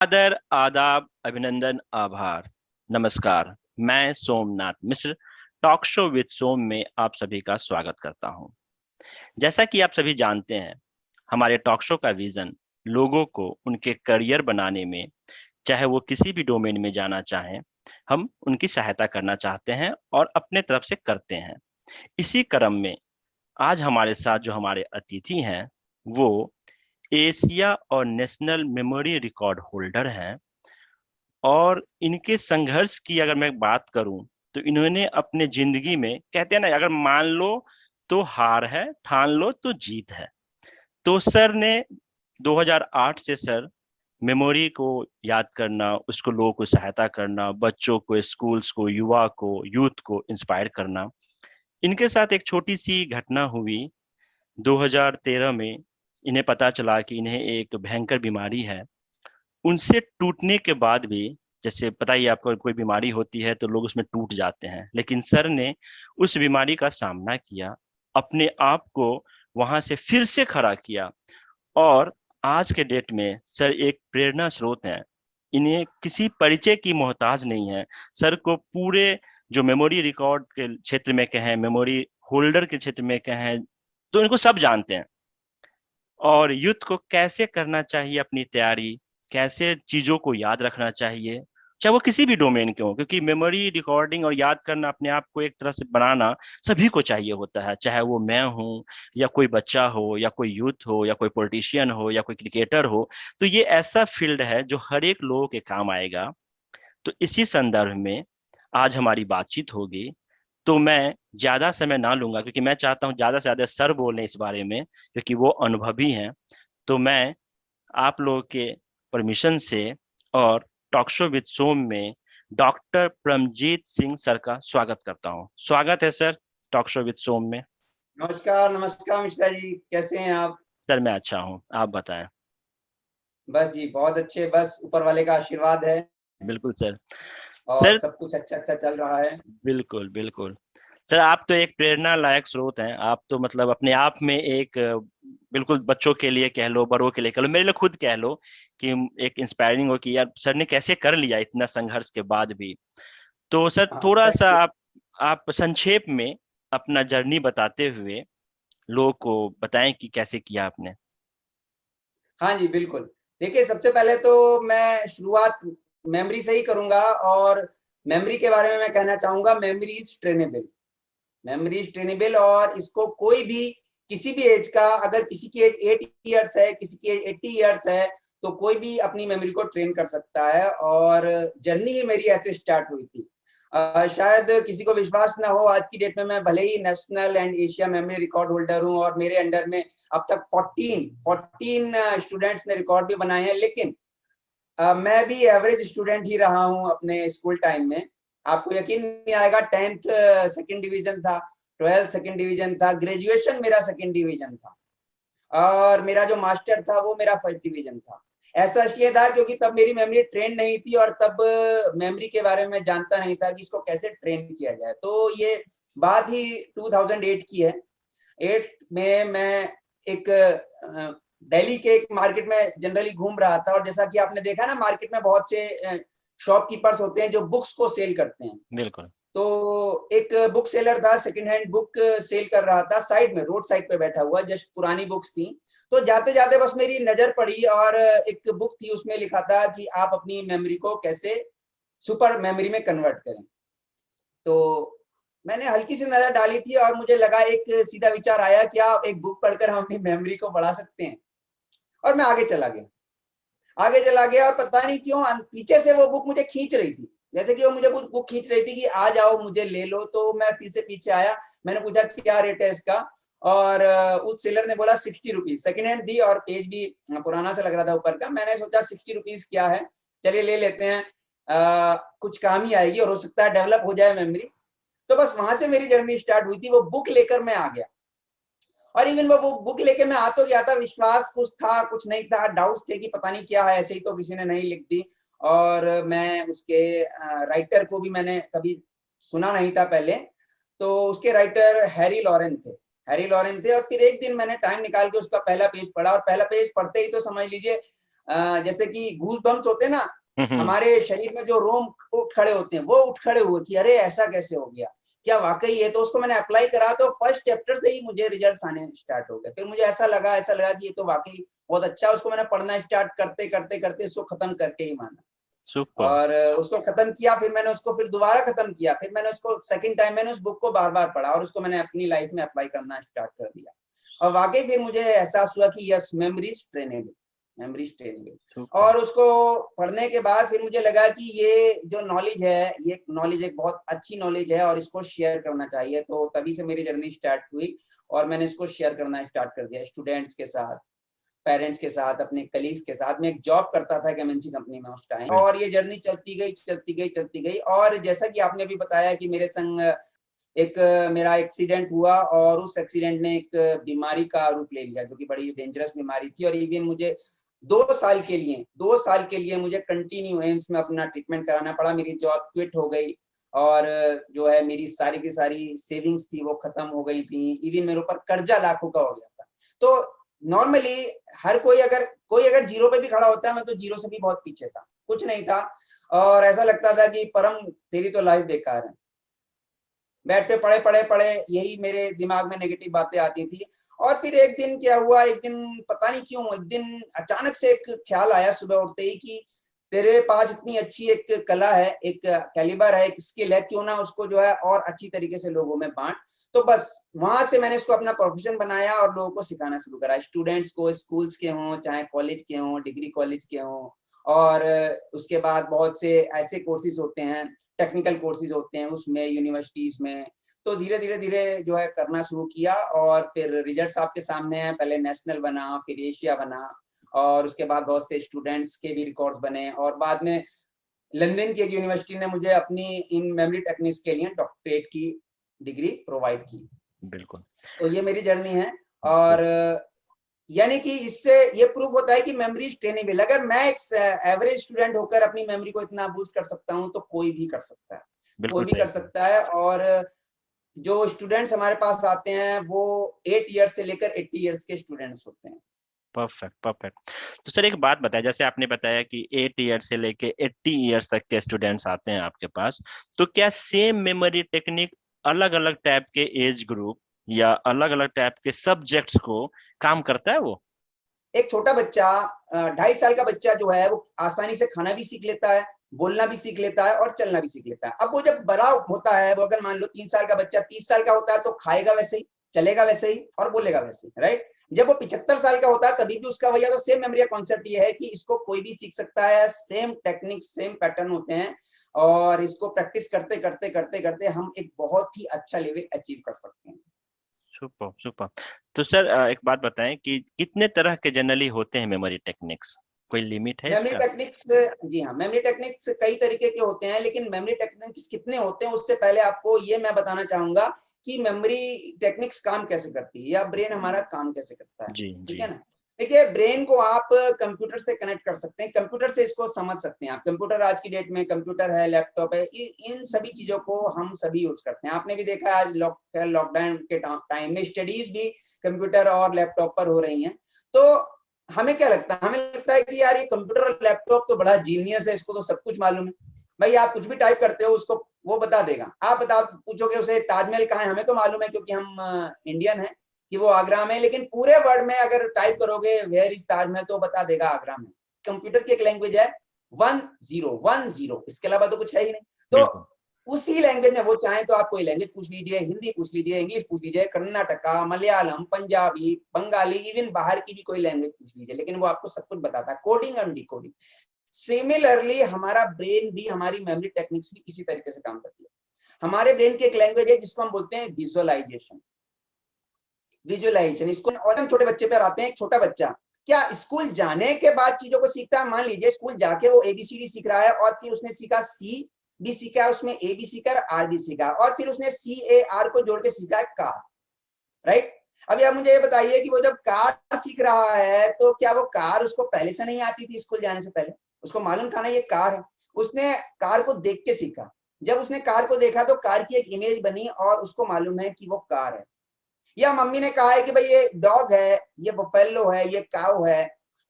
आदर, आदाब, अभिनंदन, आभार, नमस्कार। मैं सोमनाथ मिश्र टॉक शो विद सोम में आप सभी का स्वागत करता हूं। जैसा कि आप सभी जानते हैं, हमारे टॉक शो का विजन लोगों को उनके करियर बनाने में, चाहे वो किसी भी डोमेन में जाना चाहें, हम उनकी सहायता करना चाहते हैं और अपने तरफ से करते हैं। इसी क्रम में आज हमारे साथ जो हमारे अतिथि हैं, वो एशिया और नेशनल मेमोरी रिकॉर्ड होल्डर हैं। और इनके संघर्ष की अगर मैं बात करूं तो इन्होंने अपने जिंदगी में, कहते हैं ना, अगर मान लो तो हार है, ठान लो तो जीत है। तो सर ने 2008 से सर मेमोरी को याद करना, उसको लोगों को सहायता करना, बच्चों को, स्कूल्स को, युवा को, यूथ को इंस्पायर करना। इनके साथ एक छोटी सी घटना हुई 2013 में। इन्हें पता चला कि इन्हें एक भयंकर बीमारी है। उनसे टूटने के बाद भी, जैसे पता ही है आपको, कोई बीमारी होती है तो लोग उसमें टूट जाते हैं, लेकिन सर ने उस बीमारी का सामना किया, अपने आप को वहां से फिर से खड़ा किया। और आज के डेट में सर एक प्रेरणा स्रोत हैं। इन्हें किसी परिचय की मोहताज नहीं है। सर को पूरे जो मेमोरी रिकॉर्ड के क्षेत्र में कहें, मेमोरी होल्डर के क्षेत्र में कहें, तो इनको सब जानते हैं। और युद्ध को कैसे करना चाहिए, अपनी तैयारी कैसे, चीजों को याद रखना चाहिए, चाहे वो किसी भी डोमेन के हो, क्योंकि मेमोरी रिकॉर्डिंग और याद करना, अपने आप को एक तरह से बनाना सभी को चाहिए होता है। चाहे वो मैं हूं, या कोई बच्चा हो, या कोई यूथ हो, या कोई पॉलिटिशियन हो, या कोई क्रिकेटर हो। तो ये ऐसा फील्ड है जो हर एक लोगों के काम आएगा। तो इसी संदर्भ में आज हमारी बातचीत होगी। तो मैं ज्यादा समय ना लूंगा, क्योंकि मैं चाहता हूं ज्यादा से ज्यादा सर बोलें इस बारे में, क्योंकि वो अनुभवी हैं। तो मैं आप लोगों के परमिशन से और टॉक शो विद सोम में डॉक्टर परमजीत सिंह सर का स्वागत करता हूं। स्वागत है सर टॉक शो विद सोम में। नमस्कार नमस्कार मिश्रा जी, कैसे हैं आप? सर मैं अच्छा हूं, आप बताएं। बस जी बहुत अच्छे, बस ऊपर वाले का आशीर्वाद है बिल्कुल सर। और सर सब कुछ अच्छा अच्छा चल रहा है। बिल्कुल बिल्कुल। सर आप तो एक प्रेरणा लायक स्रोत हैं। आप तो मतलब अपने आप में एक बिल्कुल, बच्चों के लिए कह लो, बड़ों के लिए कह लो, मेरे लिए खुद कह लो, कि एक इंस्पायरिंग हो कि यार सर ने कैसे कर लिया इतना संघर्ष के बाद भी। तो सर हाँ, थोड़ा थैंक सा यू। आप संक्षेप में अपना जर्नी बताते हुए लोगों को बताएं कि कैसे किया आपने। हाँ जी बिल्कुल। देखिए, सबसे पहले तो मैं शुरुआत मेमोरी से ही करूंगा और मेमोरी के बारे में मैं कहना चाहूंगा, memory is trainable. Memory is trainable और इसको कोई भी, किसी भी एज का, अगर किसी की एज 8 ईयर्स है, किसी की एज 80 ईयर्स है, तो कोई भी अपनी मेमोरी को ट्रेन कर सकता है। और जर्नी ही मेरी ऐसे स्टार्ट हुई थी। शायद किसी को विश्वास ना हो, आज की डेट में मैं भले ही national and Asia memory record holder हूं और मेरे अंडर में अब तक 14 स्टूडेंट्स ने रिकॉर्ड भी बनाए हैं, लेकिन मैं भी एवरेज स्टूडेंट ही रहा हूं अपने स्कूल टाइम में। आपको यकीन नहीं आएगा, 10th सेकंड डिवीजन था, 12th सेकंड डिवीजन था, ग्रेजुएशन मेरा सेकंड डिवीजन था और मेरा जो मास्टर था वो मेरा फर्स्ट डिवीजन था। ऐसा इसलिए था क्योंकि तब मेरी मेमोरी ट्रेन नहीं थी और तब मेमोरी के बारे में जानता नहीं था कि इसको कैसे ट्रेन किया जाए। तो ये बात ही 2008 की है। 8 में मैं एक दिल्ली के एक मार्केट में जनरली घूम रहा था और जैसा कि आपने देखा ना, मार्केट में बहुत से शॉपकीपर्स होते हैं जो बुक्स को सेल करते हैं। बिल्कुल। तो एक बुक सेलर था, सेकंड हैंड बुक सेल कर रहा था, साइड में, रोड साइड पे बैठा हुआ, जस्ट पुरानी बुक्स थी। तो जाते जाते बस मेरी नजर पड़ी और एक बुक थी, उसमें लिखा था कि आप अपनी मेमोरी को कैसे सुपर मेमोरी में कन्वर्ट करें। तो मैंने हल्की सी नजर डाली थी और मुझे लगा, एक सीधा विचार आया कि आप एक बुक पढ़कर हम अपनी मेमोरी को बढ़ा सकते हैं। और मैं आगे चला गया और पता नहीं क्यों पीछे से वो बुक मुझे खींच रही थी, जैसे कि वो मुझे बुक खींच रही थी कि आ जाओ मुझे ले लो। तो मैं फिर से पीछे आया, मैंने पूछा क्या रेट है इसका, और उस सेलर ने बोला 60 रुपीज। सेकेंड हैंड दी और पेज भी पुराना सा लग रहा था ऊपर का। मैंने सोचा 60 रुपीज क्या है, चलिए ले लेते हैं, कुछ काम ही आएगी और हो सकता है डेवलप हो जाए मेमोरी। तो बस वहां से मेरी जर्नी स्टार्ट हुई थी। वो बुक लेकर मैं आ गया और इवन वो बुक लेके मैं आ तो गया था, विश्वास कुछ था कुछ नहीं था, डाउट्स थे कि पता नहीं क्या है, ऐसे ही तो किसी ने नहीं लिख दी। और मैं उसके राइटर को भी मैंने कभी सुना नहीं था पहले। तो उसके राइटर हैरी लॉरेन थे और फिर एक दिन मैंने टाइम निकाल के उसका पहला पेज पढ़ा और पहला पेज पढ़ते ही तो समझ लीजिए जैसे कि गूज बम्प्स होते हैं ना, हम्म, हमारे शरीर में जो रोम उठ खड़े होते हैं, वो उठ खड़े हुए कि अरे ऐसा कैसे हो गया, क्या वाकई है। तो उसको मैंने अप्लाई करा तो फर्स्ट चैप्टर से ही मुझे रिजल्ट्स आने स्टार्ट हो गए। फिर मुझे ऐसा लगा कि ये तो वाकई बहुत अच्छा है। उसको मैंने पढ़ना स्टार्ट करते करते करते उसको खत्म करके ही माना, सुपर। और उसको खत्म किया। फिर मैंने उसको फिर दोबारा खत्म किया, फिर मैंने उसको सेकंड टाइम मैंने उस बुक को बार बार पढ़ा और उसको मैंने अपनी लाइफ में अप्लाई करना स्टार्ट कर दिया। और वाकई फिर मुझे एहसास हुआ कि yes, memories trainable, memories trainable. Super. और उसको पढ़ने के बाद फिर मुझे लगा कि ये जो नॉलेज है, ये नॉलेज एक बहुत अच्छी नॉलेज है और इसको शेयर करना चाहिए। तो तभी से मेरी जर्नी स्टार्ट हुई और मैंने इसको शेयर करना स्टार्ट कर दिया स्टूडेंट्स के साथ, पेरेंट्स के साथ, अपने कलीग्स के साथ। मैं एक जॉब करता था एक एमएनसी कंपनी में उस टाइम, और ये जर्नी चलती गई चलती गई चलती गई। और जैसा कि आपने भी बताया कि मेरे संग एक मेरा एक्सीडेंट हुआ और उस एक्सीडेंट ने एक बीमारी का रूप ले लिया जो कि बड़ी डेंजरस बीमारी थी। और इवन मुझे 2 साल के लिए मुझे कंटिन्यू एम्स में अपना ट्रीटमेंट कराना पड़ा। मेरी जॉब क्विट हो गई और जो है मेरी सारी की सारी सेविंग्स थी वो खत्म हो गई थी। इवन मेरे ऊपर कर्जा लाखों का हो गया था। तो नॉर्मली हर कोई अगर जीरो पे भी खड़ा होता है, मैं तो जीरो से भी बहुत पीछे था, कुछ नहीं था। और ऐसा लगता था कि परम तेरी तो लाइफ बेकार है। बेड पे पड़े पड़े पड़े यही मेरे दिमाग में नेगेटिव बातें आती थी। और फिर एक दिन क्या हुआ, एक दिन पता नहीं क्यों, एक दिन अचानक से एक ख्याल आया सुबह उठते ही कि तेरे पास इतनी अच्छी एक कला है, एक कैलिबर है, एक स्किल है, क्यों ना उसको जो है और अच्छी तरीके से लोगों में बांट। तो बस वहां से मैंने इसको अपना प्रोफेशन बनाया और लोगों को सिखाना शुरू करा, स्टूडेंट्स को, स्कूल्स के हों चाहे कॉलेज के हों, डिग्री कॉलेज के हों। और उसके बाद बहुत से ऐसे कोर्सेज होते हैं, टेक्निकल कोर्सेज होते हैं उसमें, यूनिवर्सिटीज में। तो धीरे धीरे धीरे जो है करना शुरू किया और फिर रिजल्ट्स आपके सामने हैं। पहले नेशनल बना, फिर एशिया बना, और उसके बाद बहुत से स्टूडेंट्स के भी रिकॉर्ड्स बने। और बाद में लंदन की एक यूनिवर्सिटी ने मुझे अपनी इन मेमोरी टेक्निक्स के लिए डॉक्टरेट की डिग्री प्रोवाइड की। बिल्कुल। तो ये मेरी जर्नी है। और यानी कि इससे ये प्रूव होता है कि मेमोरी ट्रेनेबल। अगर मैं एक एवरेज स्टूडेंट होकर अपनी मेमोरी को इतना बूस्ट कर सकता हूँ तो कोई भी कर सकता है, कोई बिल्कुल भी सही कर कहा। सकता है। और जो स्टूडेंट्स हमारे पास आते हैं वो 8 ईयर्स से लेकर 80 ईयर्स के स्टूडेंट्स होते हैं। Perfect, perfect. तो सर एक बात बताया, जैसे आपने बताया कि 8 ईयर से लेके 80 ईयर्स तक के स्टूडेंट्स आते हैं आपके पास, तो क्या सेम मेमोरी टेक्निक अलग अलग टाइप के एज ग्रुप या अलग अलग टाइप के सब्जेक्ट्स को काम करता है वो? एक छोटा बच्चा 2.5 साल का बच्चा जो है वो आसानी से खाना भी सीख लेता है, बोलना भी सीख लेता है और चलना भी सीख लेता है। अब वो जब बड़ा होता है, वो अगर मान लो 3 साल का बच्चा 30 साल का होता है तो खाएगा वैसे ही, चलेगा वैसे ही और बोलेगा वैसे ही, राइट। जब वो 75 साल का होता है तभी भी उसका भैया तो सेम मेमोरी कॉन्सेप्ट ये है कि इसको कोई भी सीख सकता है, सेम टेक्निक सेम पैटर्न होते हैं और इसको प्रैक्टिस करते करते करते करते हम एक बहुत ही अच्छा लेवल अचीव कर सकते हैं। Super, super. तो सर एक बात बताएं कि कितने तरह के जनरली होते हैं मेमोरी टेक्निक्स, कोई लिमिट है मेमोरी इसका? टेक्निक्स, जी हाँ, मेमोरी टेक्निक्स कई तरीके के होते हैं, लेकिन मेमोरी टेक्निक्स कितने होते हैं उससे पहले आपको ये मैं बताना चाहूंगा कि मेमोरी टेक्निक्स काम कैसे करती है या ब्रेन हमारा काम कैसे करता है। जी ठीक जी। है ना। देखिए, ब्रेन को आप कंप्यूटर से कनेक्ट कर सकते हैं, कंप्यूटर से इसको समझ सकते हैं आप। कंप्यूटर आज की डेट में कंप्यूटर है, लैपटॉप है, इन सभी चीजों को हम सभी यूज करते हैं। आपने भी देखा है आज लॉकडाउन के टाइम में स्टडीज भी कंप्यूटर और लैपटॉप पर हो रही हैं। तो हमें क्या लगता है, हमें लगता है कि यार ये कंप्यूटर और लैपटॉप तो बड़ा जीनियस है, इसको तो सब कुछ मालूम है। भाई आप कुछ भी टाइप करते हो उसको वो बता देगा। आप पूछोगे उसे ताजमहल कहाँ है, हमें तो मालूम है क्योंकि हम इंडियन है कि वो आगरा में, लेकिन पूरे वर्ड में अगर टाइप करोगे वेयर इज ताजमहल तो बता देगा आगरा में। कंप्यूटर की एक लैंग्वेज है 1010, इसके अलावा तो कुछ है ही नहीं। तो बिल्कुल। उसी लैंग्वेज में वो चाहे तो आप कोई लैंग्वेज पूछ लीजिए, हिंदी पूछ लीजिए, इंग्लिश पूछ लीजिए, कर्नाटका, मलयालम, पंजाबी, बंगाली, इवन बाहर की भी कोई लैंग्वेज पूछ लीजिए, लेकिन वो आपको सब कुछ बताता है, कोडिंग एंड डिकोडिंग। सिमिलरली हमारा ब्रेन भी, हमारी मेमोरी टेक्निक्स भी इसी तरीके से काम करती है। हमारे ब्रेन की एक लैंग्वेज है जिसको हम बोलते हैं विजुअलाइजेशन। विजुअलाइजेशन इसको और हम छोटे बच्चे पर आते हैं। एक छोटा बच्चा क्या स्कूल जाने के बाद चीजों को सीखता है? मान लीजिए स्कूल जाके वो एबीसीडी सीख रहा है और फिर उसने सीखा सी भी सीखा, उसमें ए भी सीखा, आर भी सीखा, और फिर उसने सी ए आर को जोड़ के सीखा है कार, राइट। अभी आप मुझे ये बताइए कि वो जब कार सीख रहा है तो क्या वो कार उसको पहले से नहीं आती थी? स्कूल जाने से पहले उसको मालूम था ना ये कार है। उसने कार को देख के सीखा। जब उसने कार को देखा तो कार की एक इमेज बनी और उसको मालूम है कि वो कार है। या मम्मी ने कहा है कि भाई ये डॉग है, ये बफेलो है, ये काऊ है,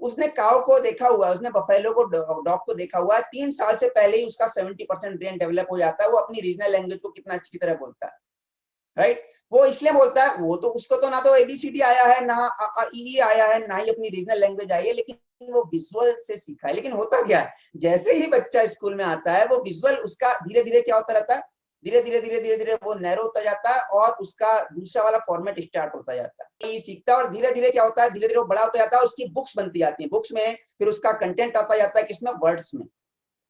उसने काव को देखा हुआ है, उसने बफेलो को, डॉग को देखा हुआ है, 3 साल से पहले ही उसका 70% ब्रेन डेवलप हो जाता है, वो अपनी रीजनल लैंग्वेज को कितना अच्छी तरह बोलता है, राइट। वो इसलिए बोलता है, वो तो उसको तो ना तो एबीसीडी आया है, ना ई आया है, ना ही अपनी रीजनल लैंग्वेज आई है, लेकिन वो विजुअल से सीखा है। लेकिन होता क्या है, जैसे ही बच्चा स्कूल में आता है, वो विजुअल उसका धीरे धीरे क्या होता रहता है, धीरे धीरे वो नैरो होता जाता है और उसका दूसरा वाला फॉर्मेट स्टार्ट होता जाता है, ये सीखता है। और धीरे धीरे क्या होता है, धीरे धीरे वो बड़ा होता जाता है, उसकी बुक्स बनती जाती है, बुक्स में फिर उसका कंटेंट आता जाता है, किसमें, वर्ड्स में,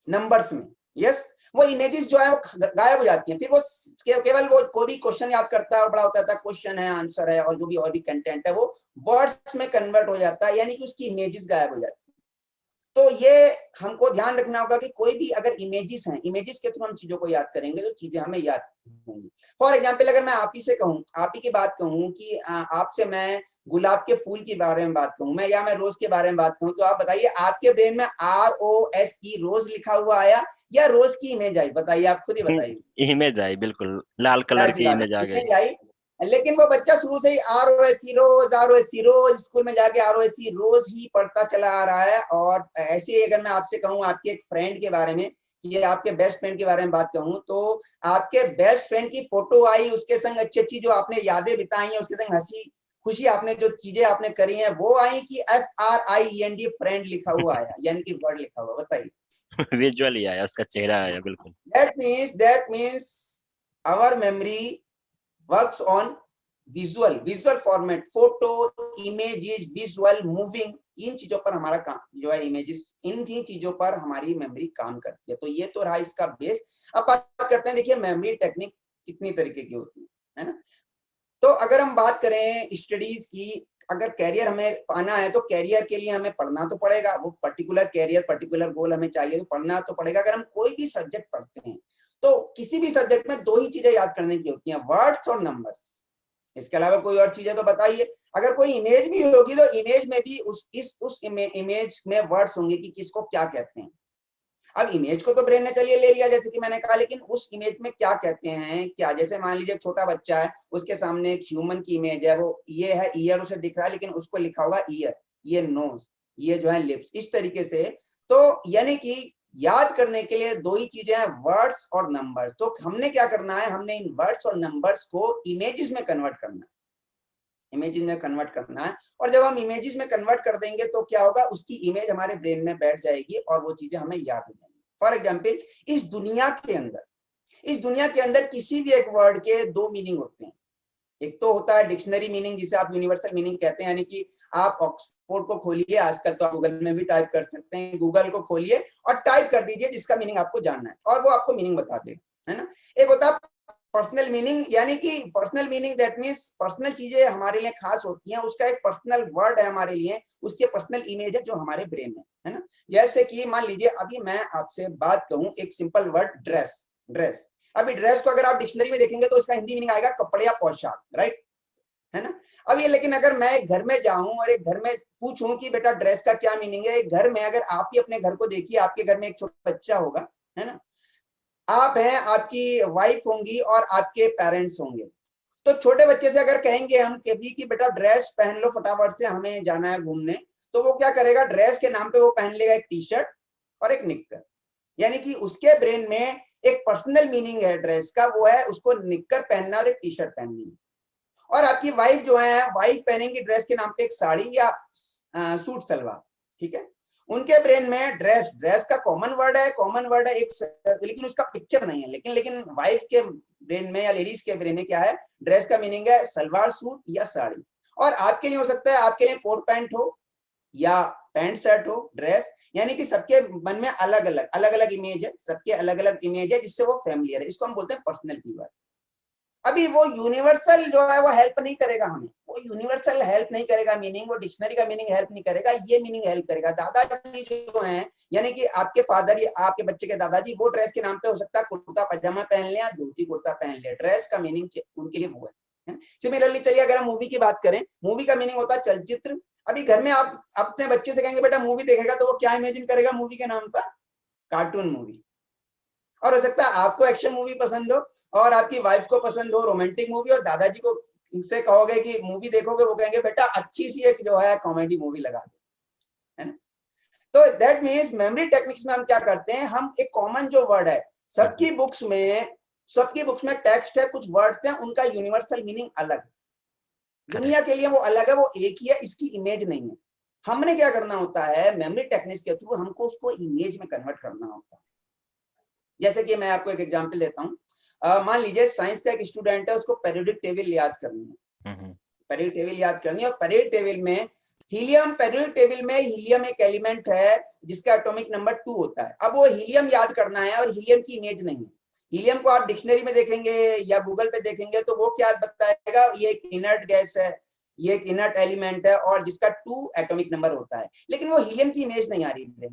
नंबर्स में, यस। वो इमेजेस जो है वो गायब हो जाती हैं, फिर वो केवल वो कोई भी क्वेश्चन याद करता है और बड़ा होता है, क्वेश्चन है, आंसर है, और जो भी और भी कंटेंट है वो वर्ड्स में कन्वर्ट हो जाता है, यानी कि उसकी इमेजेस गायब हो जाती है। तो ये हमको ध्यान रखना होगा कि कोई भी अगर इमेजेस हैं, इमेजेस के थ्रू हम चीजों को याद करेंगे तो चीजें हमें याद होंगी। फॉर एग्जाम्पल, अगर मैं आप ही से कहूँ, आप ही की बात कहूँ कि आपसे मैं गुलाब के फूल के बारे में बात कहूँ, मैं, या मैं रोज के बारे में बात कहूँ, तो आप बताइए, आपके ब्रेन में ROSE रोज लिखा हुआ आया या रोज की इमेज आई? बताइए, आप खुद ही बताइए। इमेज आई, बिल्कुल लाल कलर जाहिर सी की बात इमेज आ है, गई। Image I. लेकिन वो बच्चा शुरू से ही ROSE रोज स्कूल में जाके ROSE रोज ही पढ़ता चला आ रहा है। और ऐसे ही अगर मैं आपसे कहूँ आपके एक फ्रेंड के बारे में, ये आपके बेस्ट फ्रेंड के बारे में बात कहूँ, तो आपके बेस्ट फ्रेंड की फोटो आई, उसके संग अच्छी अच्छी जो आपने यादें बिताई हैं, उसके संग हंसी खुशी आपने जो चीजें आपने करी हैं वो आई, कि FRIEND फ्रेंड लिखा हुआ आया, यानी कि वर्ड लिखा हुआ? बताइए। विजुअल ही आया, उसका चेहरा आया, बिल्कुल। That means our memory works on visual format, photo, images, visual, moving, इन चीजों पर हमारा काम जो है, इमेजेस, इन चीजों पर हमारी मेमोरी काम करती है। तो ये तो रहा इसका बेस। अब बात करते हैं, देखिए मेमोरी टेक्निक कितनी तरीके की होती है ना। तो अगर हम बात करें स्टडीज की, अगर कैरियर हमें पाना है तो कैरियर के लिए हमें पढ़ना तो पड़ेगा, वो पर्टिकुलर कैरियर, पर्टिकुलर गोल हमें चाहिए तो पढ़ना तो पड़ेगा। अगर हम कोई भी सब्जेक्ट पढ़ते हैं तो किसी भी सब्जेक्ट में 2 ही चीजें याद करने की होती हैं, वर्ड्स और नंबर्स। इसके अलावा कोई और चीजें तो बताइए। अगर कोई इमेज भी होगी तो इमेज में भी उस इमेज में वर्ड्स होंगे कि किसको क्या कहते हैं। अब इमेज को तो ब्रेन ने चलिए ले लिया, जैसे कि मैंने कहा, लेकिन उस इमेज में क्या कहते हैं, क्या, जैसे मान लीजिए छोटा बच्चा है, उसके सामने एक ह्यूमन की इमेज है, वो ये है, ईयर उसे दिख रहा है, लेकिन उसको लिखा हुआ ईयर, ये नोज, ये जो है लिप्स, इस तरीके से। तो यानी कि याद करने के लिए 2 ही चीजें हैं, वर्ड्स और नंबर्स। तो हमने क्या करना है, हमने इन वर्ड्स और नंबर्स को इमेजेस में कन्वर्ट करना है, इमेजेस में कन्वर्ट करना है। और जब हम इमेजेस में कन्वर्ट कर देंगे तो क्या होगा, उसकी इमेज हमारे ब्रेन में बैठ जाएगी और वो चीजें हमें याद हो जाएंगी। फॉर एग्जाम्पल, इस दुनिया के अंदर किसी भी एक वर्ड के 2 मीनिंग होते हैं। एक तो होता है डिक्शनरी मीनिंग, जिसे आप यूनिवर्सल मीनिंग कहते हैं, यानी कि आप ऑक्सफोर्ड को खोलिए, आजकल तो आप गूगल में भी टाइप कर सकते हैं, गूगल को खोलिए और टाइप कर दीजिए जिसका मीनिंग आपको जानना है, और वो आपको मीनिंग बता देगा, है ना। एक होता है पर्सनल मीनिंग, यानी कि personal meaning, that means personal चीजें हमारे लिए खास होती हैं, उसका एक पर्सनल वर्ड है हमारे लिए, उसके पर्सनल इमेज है जो हमारे ब्रेन में है ना। जैसे कि मान लीजिए अभी मैं आपसे बात कहूं, एक सिंपल वर्ड ड्रेस, ड्रेस। अभी ड्रेस को अगर आप डिक्शनरी में देखेंगे तो इसका हिंदी मीनिंग आएगा कपड़े या पोशाक, राइट, है ना। अब ये, लेकिन अगर मैं एक घर में जाऊं और एक घर में पूछूं कि बेटा ड्रेस का क्या मीनिंग है, एक घर में, अगर आप ही अपने घर को देखिए, आपके घर में एक छोटा बच्चा होगा, है ना, आप हैं, आपकी वाइफ होंगी और आपके पेरेंट्स होंगे। तो छोटे बच्चे से अगर कहेंगे हम कभी कि बेटा ड्रेस पहन लो फटाफट से, हमें जाना है घूमने, तो वो क्या करेगा, ड्रेस के नाम पे वो पहन लेगा एक टी-शर्ट और एक निक्कर, यानी कि उसके ब्रेन में एक पर्सनल मीनिंग है ड्रेस का, वो है उसको निक्कर पहनना और एक टी-शर्ट पहननी है। और आपकी वाइफ जो है, वाइफ पहनेंगी ड्रेस के नाम पे एक साड़ी या सूट सलवार, ठीक है। उनके ब्रेन में ड्रेस, ड्रेस का कॉमन वर्ड है एक, लेकिन उसका पिक्चर नहीं है। लेकिन वाइफ के ब्रेन में या लेडीज के ब्रेन में क्या है, ड्रेस का मीनिंग है सलवार सूट या साड़ी। और आपके लिए हो सकता है, आपके लिए कोट पैंट हो या पैंट शर्ट हो, ड्रेस, यानी कि सबके मन में अलग अलग इमेज है, सबके अलग अलग इमेज है जिससे वो फैमिलियर है, इसको हम बोलते हैं पर्सनल कीवर्ड। अभी वो यूनिवर्सल जो है वो हेल्प नहीं करेगा हमें, वो यूनिवर्सल हेल्प नहीं करेगा मीनिंग, वो डिक्शनरी का मीनिंग हेल्प नहीं करेगा, ये मीनिंग हेल्प करेगा। दादाजी जो हैं, यानी कि आपके फादर या आपके बच्चे के दादाजी, वो ड्रेस के नाम पे हो सकता है कुर्ता पजामा पहन ले या धोती कुर्ता पहन ले, ड्रेस का मीनिंग उनके लिए वो है। सिमिलरली चलिए अगर हम मूवी की बात करें, मूवी का मीनिंग होता है चलचित्र। अभी घर में आप अपने बच्चे से कहेंगे बेटा मूवी देखेगा, तो वो क्या इमेजिन करेगा मूवी के नाम पर, कार्टून मूवी। और हो सकता है आपको एक्शन मूवी पसंद हो और आपकी वाइफ को पसंद हो रोमांटिक मूवी, और दादाजी को इनसे कहोगे कि मूवी देखोगे, वो कहेंगे बेटा अच्छी सी एक जो है कॉमेडी मूवी लगा दो, है ना। तो दैट मीन्स मेमोरी टेक्निक्स में हम क्या करते हैं, हम एक कॉमन जो वर्ड है, सबकी बुक्स में टेक्स्ट है, कुछ वर्ड्स हैं, उनका यूनिवर्सल मीनिंग अलग है, दुनिया के लिए वो अलग है, वो एक ही है, इसकी इमेज नहीं है। हमने क्या करना होता है, मेमोरी टेक्निक्स के थ्रू हमको उसको इमेज में कन्वर्ट करना होता है। जैसे कि मैं आपको एक एग्जांपल देता हूँ, मान लीजिए साइंस का एक स्टूडेंट है, उसको पीरियोडिक टेबल याद करनी है, पीरियोडिक टेबल याद करनी है, और पीरियोडिक टेबल में पीरियोडिक टेबल में हीलियम एक एलिमेंट है जिसका एटॉमिक नंबर 2 होता है। अब वो हीलियम याद करना है और हीलियम की इमेज नहीं है। हीलियम को आप डिक्शनरी में देखेंगे या गूगल पे देखेंगे तो वो क्या बताएगा, ये एक इनर्ट गैस है, ये एक इनर्ट एलिमेंट है और जिसका 2 एटॉमिक नंबर होता है, लेकिन वो हीलियम की इमेज नहीं आ रही है,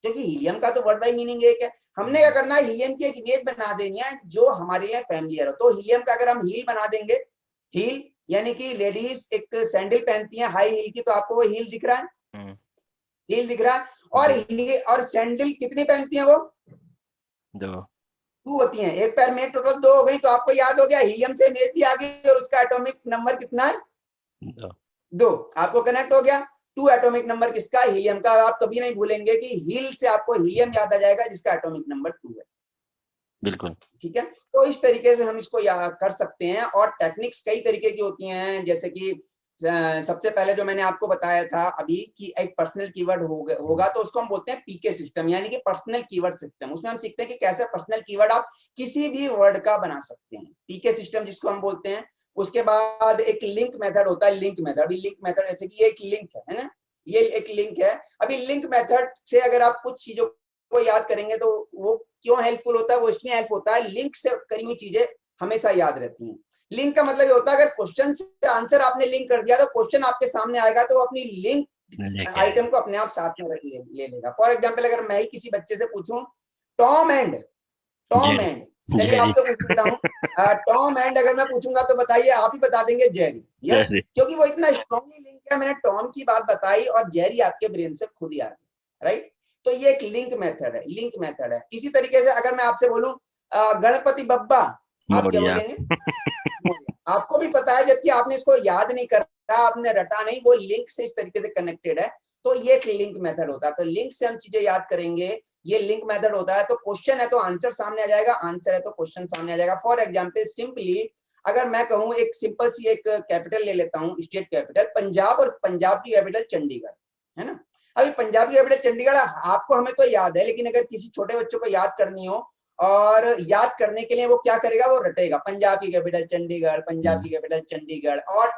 क्योंकि हीलियम का तो वर्ड बाय मीनिंग एक है। हमने क्या करना है, हीलियम की एक इमेज बना देनी है जो हमारे लिए फैमिलियर हो। तो हीलियम का अगर हम हील बना देंगे, हील यानी कि लेडीज एक सैंडल पहनती हैं हाई हील की, तो आपको वो हील दिख रहा है, हील दिख रहा है। और सैंडल कितनी पहनती हैं वो, 2 होती हैं, एक पैर में टोटल 2 हो गई। तो आपको याद हो गया हीलियम से इमेज भी आ गई और उसका एटॉमिक नंबर कितना है, 2। आपको कनेक्ट हो गया, 2 एटॉमिक नंबर किसका, हीलियम का। आप कभी नहीं भूलेंगे कि हील से आपको हीलियम याद आ जाएगा जिसका एटॉमिक नंबर 2 है। बिल्कुल, ठीक है। तो इस तरीके से हम इसको याद कर सकते हैं। और टेक्निक्स कई तरीके की होती हैं, जैसे कि सबसे पहले जो मैंने आपको बताया था अभी कि एक पर्सनल कीवर्ड होगा तो उसको हम बोलते हैं पीके सिस्टम, यानी कि पर्सनल कीवर्ड सिस्टम। उसमें हम सीखते हैं कि कैसे पर्सनल कीवर्ड आप किसी भी वर्ड का बना सकते हैं, पीके सिस्टम जिसको हम बोलते हैं। उसके बाद एक लिंक मेथड होता है, लिंक मेथड। अभी लिंक मेथड जैसे कि ये एक लिंक है ना, ये एक लिंक है। अभी लिंक मेथड से अगर आप कुछ चीजों को याद करेंगे तो वो क्यों हेल्पफुल होता है, वो इसलिए हेल्प होता है, लिंक से करी हुई चीजें हमेशा याद रहती हैं। लिंक का मतलब ये होता है अगर क्वेश्चन से आंसर आपने लिंक कर दिया तो क्वेश्चन आपके सामने आएगा तो अपनी लिंक आइटम को अपने आप साथ में ले लेगा। फॉर एग्जांपल अगर मैं ही किसी बच्चे से पूछूं टॉम एंड, चलिए आपसे पूछता हूँ टॉम एंड, अगर मैं पूछूंगा तो बताइए, आप ही बता देंगे जेरी। यस, क्योंकि वो इतना स्ट्रॉन्गली लिंक है, मैंने टॉम की बात बताई और जेरी आपके ब्रेन से खुद ही आ गया, राइट। तो ये एक लिंक मेथड है, लिंक मेथड है। इसी तरीके से अगर मैं आपसे बोलूं गणपति बप्पा, आप क्या बोलेंगे, आपको भी पता है, जबकि आपने इसको याद नहीं करा, आपने रटा नहीं, वो लिंक से इस तरीके से कनेक्टेड है। तो ये एक लिंक मेथड होता है। तो लिंक से हम चीजें याद करेंगे, ये लिंक मेथड होता है। तो क्वेश्चन है तो आंसर सामने आ जाएगा, आंसर है तो क्वेश्चन सामने आ जाएगा। फॉर एग्जांपल सिंपली अगर मैं कहूं, एक सिंपल सी एक कैपिटल ले लेता हूं, स्टेट कैपिटल पंजाब, और पंजाब की कैपिटल चंडीगढ़ है ना। अभी पंजाब की कैपिटल चंडीगढ़ आपको हमें तो याद है, लेकिन अगर किसी छोटे बच्चों को याद करनी हो और याद करने के लिए वो क्या करेगा, वो रटेगा पंजाब की कैपिटल चंडीगढ़, पंजाब की कैपिटल चंडीगढ़। और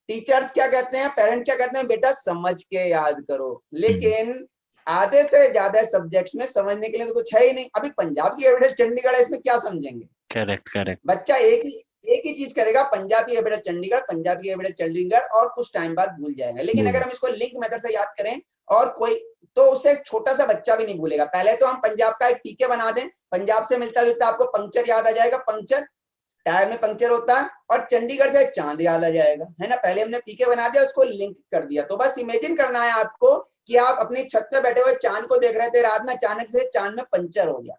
टीचर्स क्या कहते हैं, पेरेंट्स क्या कहते हैं, बेटा समझ के याद करो। लेकिन आधे से ज्यादा सब्जेक्ट्स में समझने के लिए तो कुछ है ही नहीं। अभी पंजाब की कैपिटल चंडीगढ़ है, इसमें क्या समझेंगे। करेक्ट। बच्चा एक ही चीज करेगा, पंजाब की कैपिटल चंडीगढ़, पंजाब की कैपिटल चंडीगढ़, और कुछ टाइम बाद भूल जाएगा। लेकिन अगर हम इसको लिंक मेथड से याद करें और कोई, तो उससे एक छोटा सा बच्चा भी नहीं भूलेगा। पहले तो हम पंजाब का एक पीके बना दें, पंजाब से मिलता जुलता आपको पंक्चर याद आ जाएगा, पंक्चर टायर में पंक्चर होता है, और चंडीगढ़ से चांद याद आ जाएगा, है ना। पहले हमने पीके बना दिया, उसको लिंक कर दिया। तो बस इमेजिन करना है आपको कि आप अपनी छत पे बैठे हुए चांद को देख रहे थे, रात में अचानक से चांद में पंचर हो गया,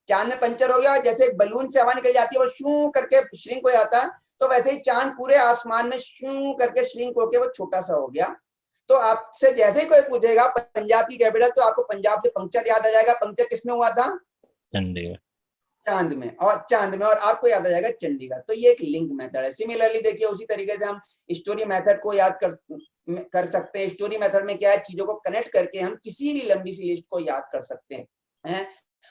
चांद में पंचर हो गया, और जैसे बलून से हवा निकल जाती है वो शू करके श्रिंक हो जाता है, तो वैसे ही चांद पूरे आसमान में शू करके श्रिंक होके वो छोटा सा हो गया। तो आपसे जैसे ही कोई पूछेगा पंजाब की कैपिटल, तो आपको पंजाब से पंक्चर याद आ जाएगा। पंक्चर किसमें हुआ था, चंडीगढ़, चांद में, और आपको याद आ जाएगा चंडीगढ़। तो ये एक लिंक मेथड है। सिमिलरली देखिए, उसी तरीके से हम स्टोरी मेथड को याद कर सकते हैं। स्टोरी मेथड में क्या है, चीजों को कनेक्ट करके हम किसी भी लंबी सी लिस्ट को याद कर सकते हैं।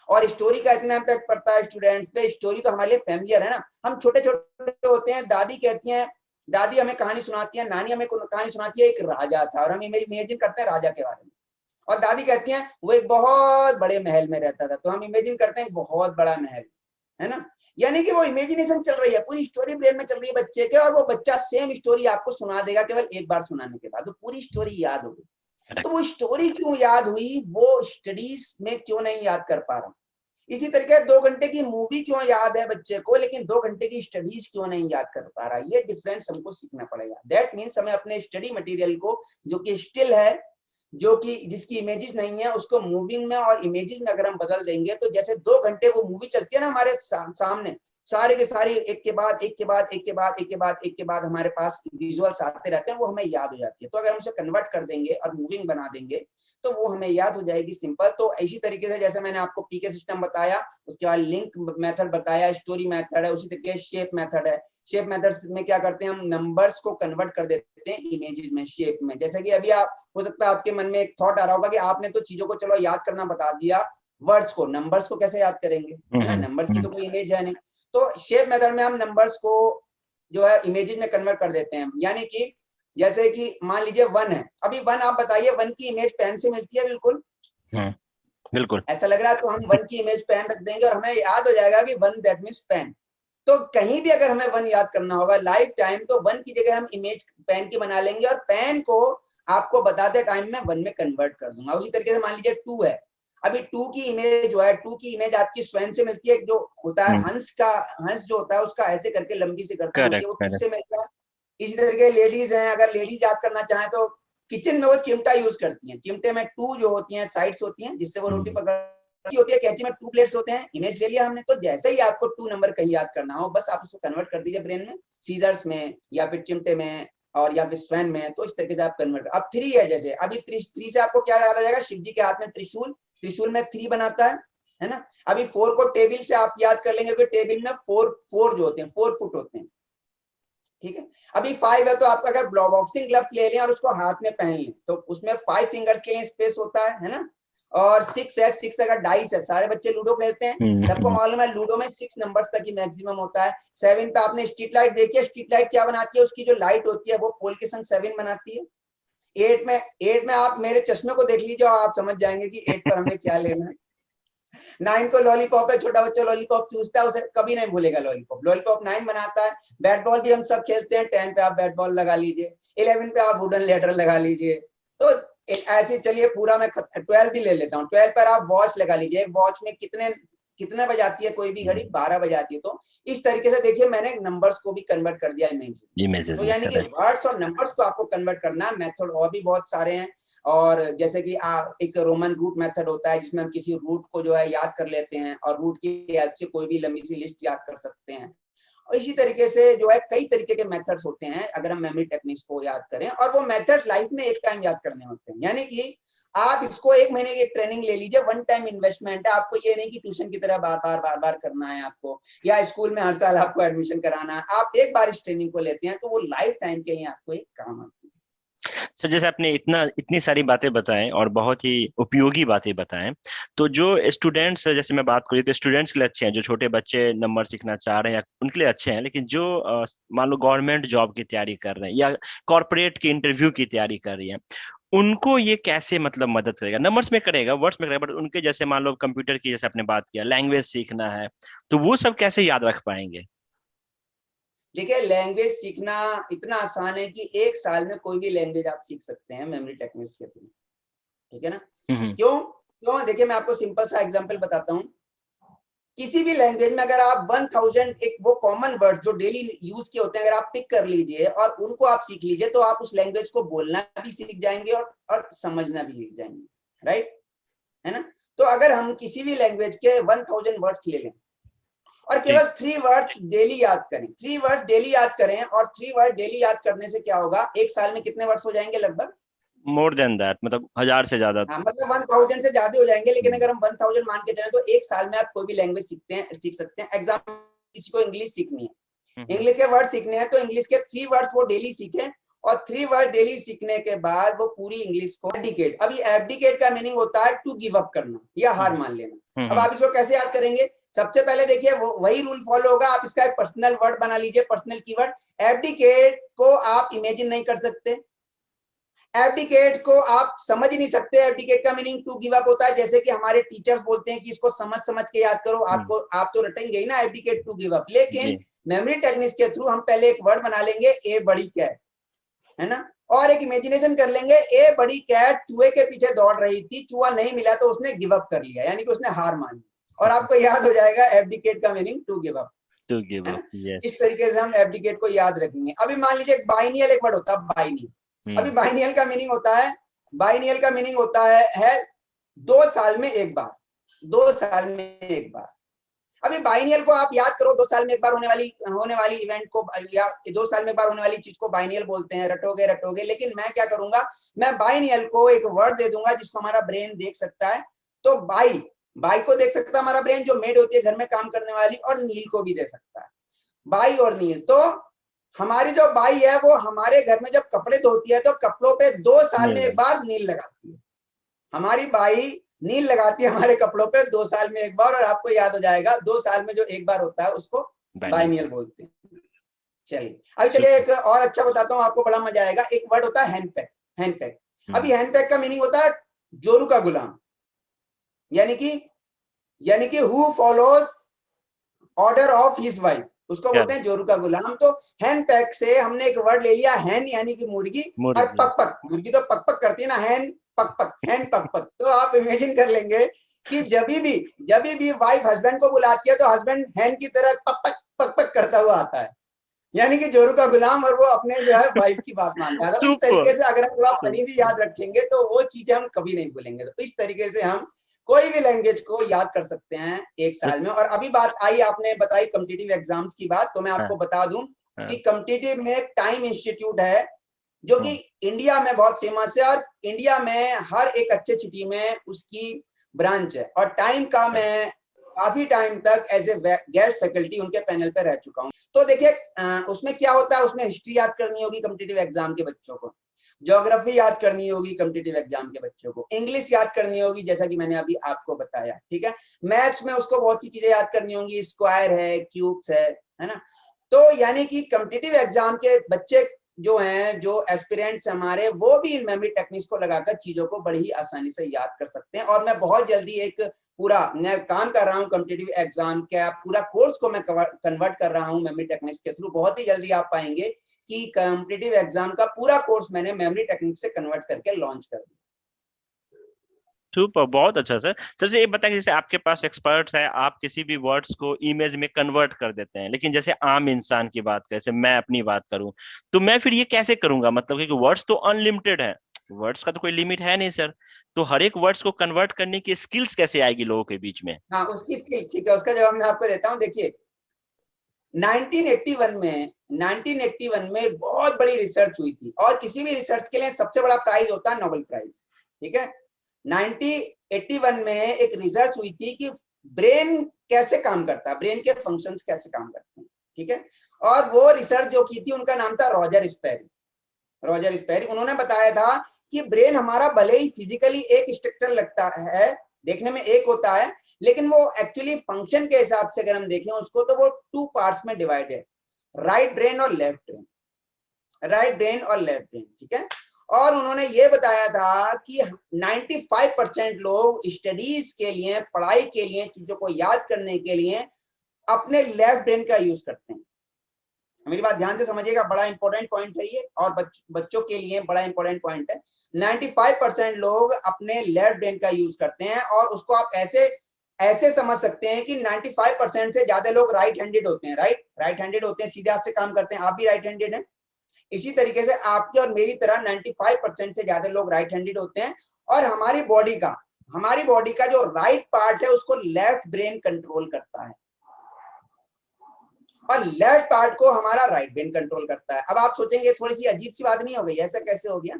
और स्टोरी का इतना इम्पैक्ट पड़ता है स्टूडेंट्स पे, स्टोरी तो हमारे लिए फैमिलियर है ना। हम छोटे छोटे होते हैं, दादी कहती हैं, दादी हमें कहानी सुनाती है, नानी हमें कहानी सुनाती है, एक राजा था, और हम इमेजिन करते हैं राजा के बारे में। और दादी कहती हैं वो एक बहुत बड़े महल में रहता था, तो हम इमेजिन करते हैं बहुत बड़ा महल, है ना। यानी कि वो इमेजिनेशन चल रही है, पूरी स्टोरी ब्रेन में चल रही है बच्चे के, और वो बच्चा सेम स्टोरी आपको सुना देगा केवल एक बार सुनाने के बाद, तो पूरी स्टोरी याद होगी। तो वो स्टोरी क्यों याद हुई, वो स्टडीज में क्यों नहीं याद कर पा रहा। इसी तरीके 2 घंटे की मूवी क्यों याद है बच्चे को, लेकिन 2 घंटे की स्टडीज क्यों नहीं याद कर पा रहा। ये डिफरेंस हमको सीखना पड़ेगा। दैट मीन्स हमें अपने स्टडी मटेरियल को, जो कि स्टिल है, जो कि जिसकी इमेजेस नहीं है, उसको मूविंग में और इमेजेस में अगर हम बदल देंगे, तो जैसे 2 घंटे वो मूवी चलती है ना हमारे सामने, सारे के सारे एक के बाद एक के बाद एक के बाद एक के बाद एक के बाद हमारे पास विजुअल्स आते रहते हैं, वो हमें याद हो जाती है। तो अगर हम उसे कन्वर्ट कर देंगे और मूविंग बना देंगे, तो वो हमें याद हो जाएगी सिंपल। तो इसी तरीके से जैसे मैंने आपको पीके सिस्टम बताया, उसके बाद लिंक मेथड बताया, स्टोरी मेथड है, उसी तरीके से शेप मेथड है। शेप मेथड में क्या करते हैं, हम नंबर्स को कन्वर्ट कर देते हैं इमेजेस में, शेप में। जैसे कि अभी आप, हो सकता है आपके मन में एक थॉट आ रहा होगा कि आपने तो चीजों को चलो याद करना बता दिया, वर्ड्स को, नंबर्स को कैसे याद करेंगे, है ना, नंबर्स की तो कोई इमेज है नहीं। तो शेप मेथड में हम नंबर्स को जो है इमेजेस में कन्वर्ट कर देते हैं। यानी कि जैसे कि मान लीजिए 1 है, अभी 1 आप बताइए 1 की इमेज पेन से मिलती है, बिल्कुल बिल्कुल ऐसा लग रहा है, तो हम 1 की इमेज पेन रख देंगे और हमें याद हो जाएगा कि 1 दैट मींस पेन। तो कहीं भी अगर हमें 1 याद करना होगा लाइफ टाइम, तो 1 की जगह हम इमेज पेन की बना लेंगे और पेन को आपको बताते टाइम में 1 में कन्वर्ट कर दूंगा। उसी तरीके से मान लीजिए 2 है, अभी 2 की इमेज जो है, 2 की इमेज आपकी स्वयं से मिलती है, जो होता है हंस का, हंस जो होता है उसका ऐसे करके लंबी सी गर्दन होती है, वो 2 से मिलता है। इसी तरीके लेडीज हैं, अगर लेडीज याद करना चाहें तो किचन में वो चिमटा यूज करती हैं, चिमटे में 2 जो होती हैं साइड्स होती हैं जिससे वो रोटी पकड़ होती है, कैंची में 2 प्लेट्स होते हैं, इमेज ले लिया हमने। तो जैसे ही आपको 2 नंबर कहीं याद करना हो, बस आप उसको कन्वर्ट कर दीजिए ब्रेन में, सीजर्स में या फिर चिमटे में और या फिर स्वैन में। तो इस तरीके से आप कन्वर्ट। अब 3 है, जैसे अभी 3 से आपको क्या याद आ जाएगा, शिव जी के हाथ में त्रिशूल, त्रिशूल में 3 बनाता है ना। अभी 4 को टेबल से आप याद कर लेंगे, क्योंकि टेबल में 4 जो होते हैं 4 फुट होते हैं, ठीक है। अभी 5 है, तो आप अगर बॉक्सिंग ग्लव्स ले लें और उसको हाथ में पहन लें, तो उसमें 5 फिंगर्स के लिए स्पेस होता है ना। और 6 है, 6 अगर डाइस है, सारे बच्चे लूडो खेलते हैं, सबको मालूम है लूडो में 6 नंबर्स तक ही मैक्सिमम होता है। 7 पे आपने स्ट्रीट लाइट देखी है, स्ट्रीट लाइट क्या बनाती है, उसकी जो लाइट होती है वो पोल के संग 7 बनाती है। 8 में आप मेरे चश्मे को देख लीजिए और आप समझ जाएंगे कि 8 पर हमें क्या लेना है। 9 को लॉलीपॉप है, छोटा बच्चा लॉलीपॉप चूसता है, उसे कभी नहीं भूलेगा लॉलीपॉप, लॉलीपॉप 9 बनाता है। बैट बॉल भी हम सब खेलते हैं, 10 पे आप बैट बॉल लगा लीजिए, 11 पे आप वुडन लेडर लगा लीजिए। तो ऐसे चलिए पूरा मैं 12 भी ले लेता हूँ, 12 पर आप वॉच लगा लीजिए, वॉच में कितने बजाती है कोई भी घड़ी, 12 बजाती है। तो इस तरीके से देखिए मैंने नंबर्स को भी कन्वर्ट कर दिया इमेजेस। तो यानी कि वर्ड्स और नंबर्स को आपको कन्वर्ट करना है। मेथड और भी बहुत सारे हैं, और जैसे कि एक रोमन रूट मेथड होता है जिसमें हम किसी रूट को जो है याद कर लेते हैं और रूट की हेल्प से कोई भी लंबी सी लिस्ट याद कर सकते हैं। और इसी तरीके से जो है कई तरीके के मेथड्स होते हैं अगर हम मेमोरी टेक्निक्स को याद करें, और वो मेथड लाइफ में एक टाइम याद करने होते हैं। यानी कि आप इसको 1 महीने की एक ट्रेनिंग ले लीजिए, 1 टाइम इन्वेस्टमेंट है, आपको ये नहीं कि ट्यूशन की तरह बार बार करना है आपको, या स्कूल में हर साल आपको एडमिशन कराना है। आप एक बार इस ट्रेनिंग को लेते हैं तो वो लाइफ टाइम के लिए आपको एक काम आती है। सर जैसे आपने इतनी सारी बातें बताएं और बहुत ही उपयोगी बातें बताएं, तो जो स्टूडेंट्स, जैसे मैं बात करूँ तो स्टूडेंट्स के लिए अच्छे हैं, जो छोटे बच्चे नंबर सीखना चाह रहे हैं उनके लिए अच्छे हैं, लेकिन जो मान लो गवर्नमेंट जॉब की तैयारी कर रहे हैं या कॉर्पोरेट की इंटरव्यू की तैयारी कर रही है, उनको ये कैसे मतलब मदद करेगा? नंबर्स में करेगा, वर्ड्स में करेगा, बट उनके जैसे मान लो कंप्यूटर की, जैसे आपने बात किया, लैंग्वेज सीखना है, तो वो सब कैसे याद रख पाएंगे? देखिए लैंग्वेज सीखना इतना आसान है कि 1 साल में कोई भी लैंग्वेज आप सीख सकते हैं मेमोरी टेक्निक्स के थ्रू, ठीक है ना। क्यों देखिए मैं आपको सिंपल सा एग्जांपल बताता हूँ। किसी भी लैंग्वेज में अगर आप 1000 एक वो कॉमन वर्ड जो डेली यूज के होते हैं अगर आप पिक कर लीजिए और उनको आप सीख लीजिए, तो आप उस लैंग्वेज को बोलना भी सीख जाएंगे और समझना भी सीख जाएंगे, राइट, है ना। तो अगर हम किसी भी लैंग्वेज के 1000 वर्ड्स ले लें और केवल 3 वर्ड्स डेली याद करें, 3 वर्ड्स डेली याद करें, और 3 वर्ड डेली याद करने से क्या होगा, 1 साल में कितने वर्ड्स हो जाएंगे लगभग? मोर देन दैट, मतलब 1000 से ज्यादा। हाँ, मतलब 1000 से ज्यादा हो जाएंगे। लेकिन अगर हम 1000 मान के चले तो 1 साल में आप कोई भी लैंग्वेज सीख सकते हैं। एग्जाम्पल, किसी को इंग्लिश सीखनी है, इंग्लिश के वर्ड सीखने हैं, तो इंग्लिश के 3 वर्ड्स वो डेली सीखें, और 3 वर्ड डेली सीखने के बाद वो पूरी इंग्लिश को एब्डिकेट। अभी एब्डिकेट का मीनिंग होता है टू गिव अप करना या हार मान लेना। अब आप इसको कैसे याद करेंगे? सबसे पहले देखिए वही रूल फॉलो होगा, आप इसका एक पर्सनल वर्ड बना लीजिए, पर्सनल कीवर्ड। एब्डिकेट को आप इमेजिन नहीं कर सकते, एब्डिकेट को आप समझ ही नहीं सकते। एब्डिकेट का मीनिंग टू गिव अप होता है, जैसे कि हमारे टीचर्स बोलते हैं कि इसको समझ समझ के याद करो, आपको आप तो रटेंगे ही ना एब्डिकेट टू गिव अप। लेकिन मेमोरी टेक्निक्स के थ्रू हम पहले एक वर्ड बना लेंगे, ए बड़ी कैट, है ना, और एक इमेजिनेशन कर लेंगे, ए बड़ी कैट चूहे के पीछे दौड़ रही थी, चूहा नहीं मिला तो उसने गिव अप कर लिया, यानी कि उसने हार मान ली, और आपको याद हो जाएगा एब्डिकेट का मीनिंग टू गिव अप। इस तरीके से हम एब्डिकेट को याद रखेंगे। अभी मान लीजिए बाइनियल एक वर्ड होता है, बाइनियल। अभी बाइनियल का मीनिंग होता है, बाइनियल का मीनिंग होता है 2 साल में एक बार, 2 साल में एक बार। अभी बाइनियल को आप याद करो, 2 साल में एक बार होने वाली इवेंट को, या 2 साल में एक बार होने वाली चीज को बाइनियल बोलते हैं, रटोगे। लेकिन मैं क्या करूंगा, मैं बाइनियल को एक वर्ड दे दूंगा जिसको हमारा ब्रेन देख सकता है। तो बाई को देख सकता है हमारा ब्रेन, जो मेड होती है घर में काम करने वाली, और नील को भी दे सकता है, बाई और नील। तो हमारी जो बाई है वो हमारे घर में जब कपड़े धोती है तो कपड़ों पे 2 साल में एक बार नील लगाती है। हमारी बाई नील लगाती है हमारे कपड़ों पे 2 साल में एक बार, और आपको याद हो जाएगा 2 साल में जो एक बार होता है उसको बाइनियल बोलते हैं। चलिए अभी चलिए एक और अच्छा बताता हूँ, आपको बड़ा मजा आएगा। एक वर्ड होता है हैंडपैक। अभी हैंडपैक का मीनिंग होता है जोरू का गुलाम, यानी कि who follows order of his wife, उसको बोलते हैं जोरू का गुलाम। तो हैंडपैक से हमने एक वर्ड ले लिया, हैन यानी कि मुर्गी, और पक, मुर्गी तो पक पक करती है ना, हैन पक। तो आप इमेजिन कर लेंगे कि जब भी वाइफ हस्बैंड को बुलाती है तो हस्बैंड हैन की तरह पक पक करता हुआ आता है, यानी कि जोरू का गुलाम, और वो अपने जो है वाइफ की बात मानता है। तो इस तरीके से अगर हम थोड़ा फनी भी याद रखेंगे तो वो चीजें हम कभी नहीं भूलेंगे। तो इस तरीके से हम कोई भी लैंग्वेज को याद कर सकते हैं 1 साल में। और अभी बात आई, आपने बताई कॉम्पिटिटिव एग्जाम्स की बात, तो मैं आपको बता दूं कि कॉम्पिटिटिव में टाइम इंस्टीट्यूट है जो कि इंडिया में बहुत फेमस है, और इंडिया में हर एक अच्छे सिटी में उसकी ब्रांच है। और टाइम का मैं काफी टाइम तक एज ए गेस्ट फैकल्टी उनके पैनल पे रह चुका हूँ। तो देखिए उसमें क्या होता है, उसमें हिस्ट्री याद करनी होगी कॉम्पिटिटिव एग्जाम के बच्चों को, ज्योग्राफी याद करनी होगी कॉम्पिटिटिव एग्जाम के बच्चों को, इंग्लिश याद करनी होगी जैसा कि मैंने अभी आपको बताया, ठीक है। मैथ्स में उसको बहुत सी चीजें याद करनी होंगी, स्क्वायर है, क्यूब्स है ना। तो यानी कि कॉम्पिटिटिव एग्जाम के बच्चे जो हैं, जो एस्पिरेंट्स हमारे, वो भी इन मेमोरी टेक्निक्स को लगाकर चीजों को बड़ी ही आसानी से याद कर सकते हैं। और मैं बहुत जल्दी एक पूरा मैं काम कर रहा हूँ कॉम्पिटिटिव एग्जाम का पूरा कोर्स को मैं कन्वर्ट कर रहा हूँ मेमोरी टेक्निक्स के थ्रू। बहुत ही जल्दी आप पाएंगे कि कॉम्पिटिटिव एग्जाम का पूरा कोर्स मैंने मेमोरी टेक्निक से कन्वर्ट करके लॉन्च कर दिया। सुपर, बहुत अच्छा सर। सर ये बताएं, जैसे आपके पास एक्सपर्ट है, आप किसी भी वर्ड्स को इमेज में कन्वर्ट कर देते हैं, लेकिन जैसे आम इंसान की बात करें, जैसे मैं अपनी बात करूं, तो मैं फिर ये कैसे करूंगा? मतलब क्योंकि वर्ड्स तो अनलिमिटेड है, वर्ड्स का तो कोई लिमिट है नहीं सर। तो हर एक वर्ड्स को कन्वर्ट करने की स्किल्स कैसे आएगी लोगों के बीच में? हाँ, उसकी स्किल, ठीक है, उसका जवाब मैं आपको देता हूँ। देखिए 1981 में बहुत बड़ी रिसर्च हुई थी, और किसी भी रिसर्च के लिए सबसे बड़ा प्राइज होता है नोबेल प्राइज, ठीक है। 1981 में एक रिसर्च हुई थी कि ब्रेन कैसे काम करता है, ब्रेन के फंक्शंस कैसे काम करते हैं, ठीक है। और वो रिसर्च जो की थी उनका नाम था रॉजर स्पेरी। उन्होंने बताया था कि ब्रेन हमारा भले ही फिजिकली एक स्ट्रक्चर लगता है, देखने में एक होता है, लेकिन वो एक्चुअली फंक्शन के हिसाब से अगर हम देखें उसको, तो वो 2 पार्ट्स में डिवाइड है, राइट ब्रेन और लेफ्ट ब्रेन, ठीक है। और उन्होंने ये बताया था कि 95% लोग स्टडीज के लिए, पढ़ाई के लिए, चीजों को याद करने के लिए अपने लेफ्ट ब्रेन का यूज करते हैं। मेरी बात ध्यान से समझिएगा, बड़ा इंपॉर्टेंट पॉइंट है ये, और बच्चों के लिए बड़ा इंपॉर्टेंट पॉइंट है। 95% लोग अपने लेफ्ट ब्रेन का यूज करते हैं, और उसको आप ऐसे समझ सकते हैं कि 95% से ज्यादा लोग राइट हैंडेड होते हैं, राइट हैंडेड होते हैं, सीधे हाथ से काम करते हैं। आप भी राइट हैंडेड हैं, इसी तरीके से आपके और मेरी तरह 95% से ज्यादा लोग राइट हैंडेड होते हैं। और हमारी बॉडी का जो राइट पार्ट है उसको लेफ्ट ब्रेन कंट्रोल करता है, और लेफ्ट पार्ट को हमारा राइट ब्रेन कंट्रोल करता है। अब आप सोचेंगे थोड़ी सी अजीब सी बात नहीं हो गई, ऐसा कैसे हो गया,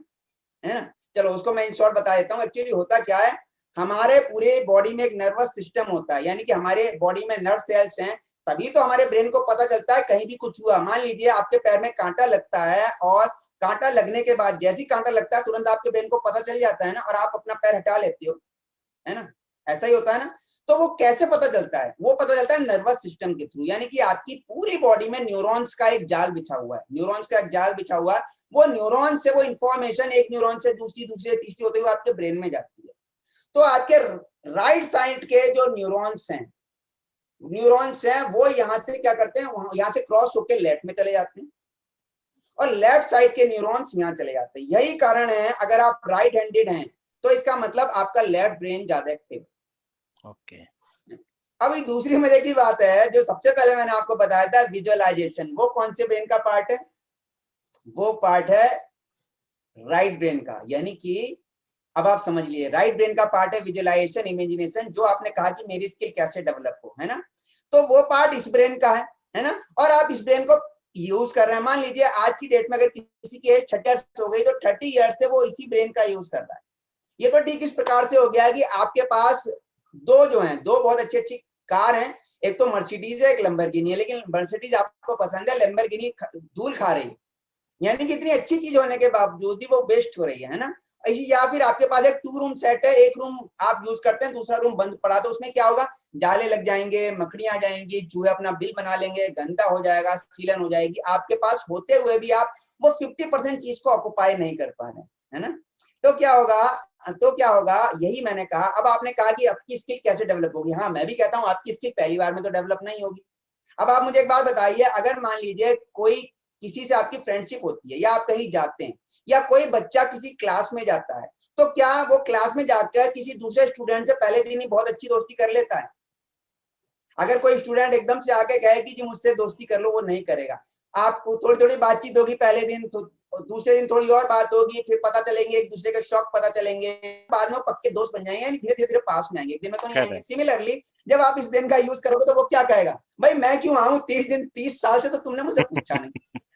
है ना। चलो उसको मैं इन शॉर्ट बता देता हूँ। एक्चुअली होता क्या है, हमारे पूरे बॉडी में एक नर्वस सिस्टम होता है, यानी कि हमारे बॉडी में नर्व सेल्स हैं, तभी तो हमारे ब्रेन को पता चलता है कहीं भी कुछ हुआ। मान लीजिए आपके पैर में कांटा लगता है, और कांटा लगने के बाद जैसे ही कांटा लगता है तुरंत आपके ब्रेन को पता चल जाता है ना, और आप अपना पैर हटा लेते हो, है ना, ऐसा ही होता है ना। तो वो कैसे पता चलता है? वो पता चलता है नर्वस सिस्टम के थ्रू, यानी कि आपकी पूरी बॉडी में न्यूरॉन्स का एक जाल बिछा हुआ है, वो न्यूरॉन से वो इंफॉर्मेशन एक न्यूरॉन से दूसरी से तीसरी होते हुए आपके ब्रेन में जाती है। तो आपके राइट साइड के जो न्यूरॉन्स हैं वो यहाँ से क्या करते हैं, यहाँ से क्रॉस होकर लेफ्ट में चले जाते हैं, और लेफ्ट साइड के न्यूरॉन्स यहाँ चले जाते हैं। यही कारण है, अगर आप राइट हैंडेड हैं तो इसका मतलब आपका लेफ्ट ब्रेन ज्यादा एक्टिव है। ओके। अभी दूसरी मजे की बात है, जो सबसे पहले मैंने आपको बताया था विजुअलाइजेशन, वो कौन से ब्रेन का पार्ट है? वो पार्ट है राइट ब्रेन का। यानी कि अब आप समझ लिए, राइट ब्रेन का पार्ट है विजुअलाइजेशन, इमेजिनेशन, जो आपने कहा कि मेरी स्किल कैसे डेवलप हो, है ना। तो वो पार्ट इस ब्रेन का है ना, और आप इस ब्रेन को यूज कर रहे हैं। मान लीजिए आज की डेट में अगर किसी की एज 30 ईयर्स हो गई तो 30 ईयर्स से वो इसी ब्रेन का यूज कर रहा है। ये तो ठीक इस प्रकार से हो गया है कि आपके पास दो बहुत अच्छी अच्छी कार हैं, एक तो मर्सिडीज है, एक लैम्बोर्गिनी है, लेकिन मर्सिडीज आपको पसंद है, लैम्बोर्गिनी धूल खा रही है, यानी कि इतनी अच्छी चीज होने के बावजूद भी वो वेस्ट हो रही है ना। या फिर आपके पास एक 2 रूम सेट है, एक रूम आप यूज करते हैं, दूसरा रूम बंद पड़ा, तो उसमें क्या होगा, जाले लग जाएंगे, मकड़ियां आ जाएंगी, चूहे अपना बिल बना लेंगे, गंदा हो जाएगा, सीलन हो जाएगी, आपके पास होते हुए भी आप वो 50% चीज को ऑक्युपाई नहीं कर पा रहे, है ना। तो क्या होगा, यही मैंने कहा। अब आपने कहा कि आपकी स्किल कैसे डेवलप होगी, हाँ मैं भी कहता हूँ आपकी स्किल पहली बार में तो डेवलप नहीं होगी। अब आप मुझे एक बात बताइए, अगर मान लीजिए कोई किसी से आपकी फ्रेंडशिप होती है, या आप कहीं जाते हैं, या कोई बच्चा किसी क्लास में जाता है, तो क्या वो क्लास में जाकर किसी दूसरे स्टूडेंट से पहले दिन ही बहुत अच्छी दोस्ती कर लेता है? अगर कोई स्टूडेंट एकदम से आके कहे कि जी मुझसे दोस्ती कर लो, वो नहीं करेगा। आपको थोड़ी थोड़ी बातचीत होगी पहले दिन, तो दूसरे दिन थोड़ी और बात होगी, फिर पता चलेंगे एक दूसरे के शौक पता चलेंगे, बाद में वो पक्के दोस्त बन जाएंगे, यानी धीरे धीरे पास में आएंगे, एक दिन में तो नहीं आएंगे। सिमिलरली जब आप इस ब्रेन का यूज करोगे तो वो क्या कहेगा, भाई मैं क्यों आऊं 30 साल से तो तुमने मुझसे पूछा नहीं,